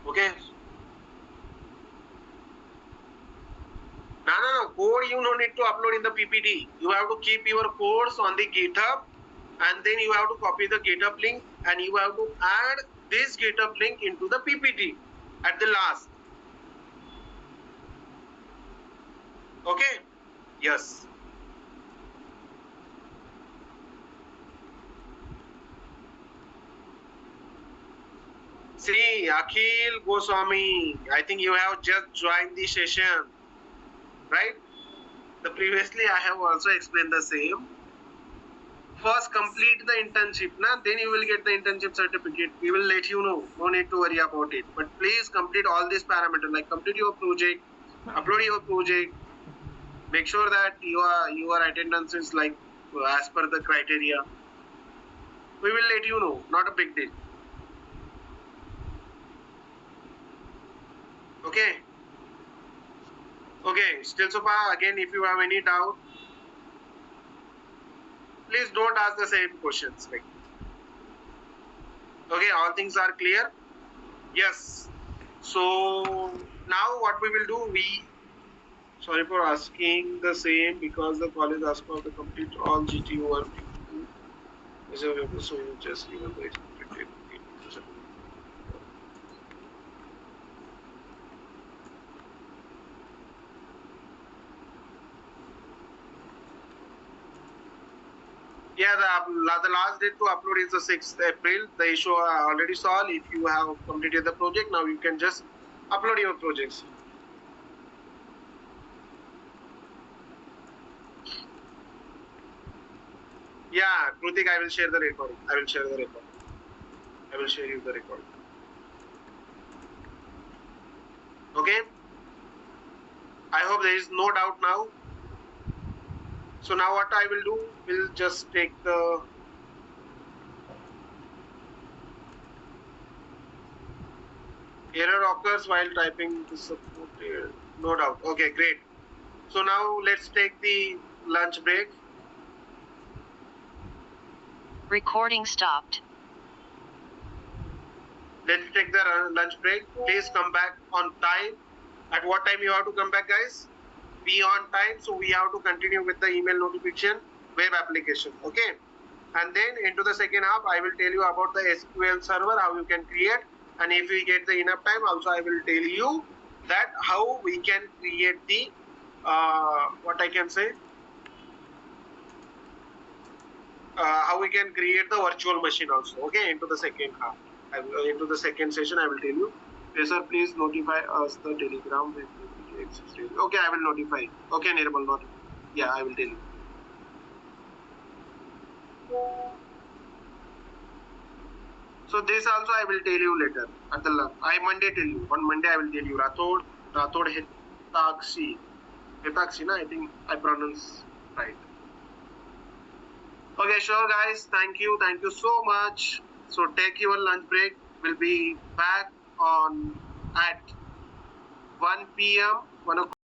Speaker 1: Okay. No. Code you don't need to upload in the PPT. You have to keep your codes on the GitHub, and then you have to copy the GitHub link, and you have to add this GitHub link into the PPT at the last. Okay? Yes. See, Akhil Goswami, I think you have just joined the session, right? The previously I have also explained the same. First complete the internship, then you will get the internship certificate. We will let you know. No need to worry about it. But please complete all these parameters, like complete your project, upload your project, make sure that your attendance is like as per the criteria. We will let you know. Not a big deal. Okay. Okay. Still so far, again, if you have any doubt, please don't ask the same questions. Okay, all things are clear. Yes. So now what we will do, sorry for asking the same, because the college asked for the complete all GTU work. So you just given the expected. Yeah, the last date to upload is the 6th April. The issue I already solved. If you have completed the project, now you can just upload your projects. Yeah, Krutik, I will share the recording. I will share you the recording. Okay. I hope there is no doubt now. So now what I will do, we'll just take the error occurs while typing the support here. No doubt. Okay, great. So now let's take the lunch break.
Speaker 3: Recording stopped.
Speaker 1: Let's take the lunch break. Please come back on time. At what time you have to come back, guys? Be on time. So we have to continue with the email notification web application. Okay. And then into the second half, I will tell you about the SQL server, how you can create. And if we get the enough time, also I will tell you that how we can create the, what I can say, how we can create the virtual machine also. Okay, into the second half. Into the second session, I will tell you. Yes, sir, please notify us the Telegram when it exists. Okay, I will notify. Okay, Nirmal, notify. Yeah, I will tell you. So this also I will tell you later. At the I Monday tell you. On Monday I will tell you. Rathod Hitaksi. Hitaksi, na? I think I pronounce right. Okay, sure guys. Thank you so much. So take your lunch break. We'll be back on at 1 p.m. 1 o'clock.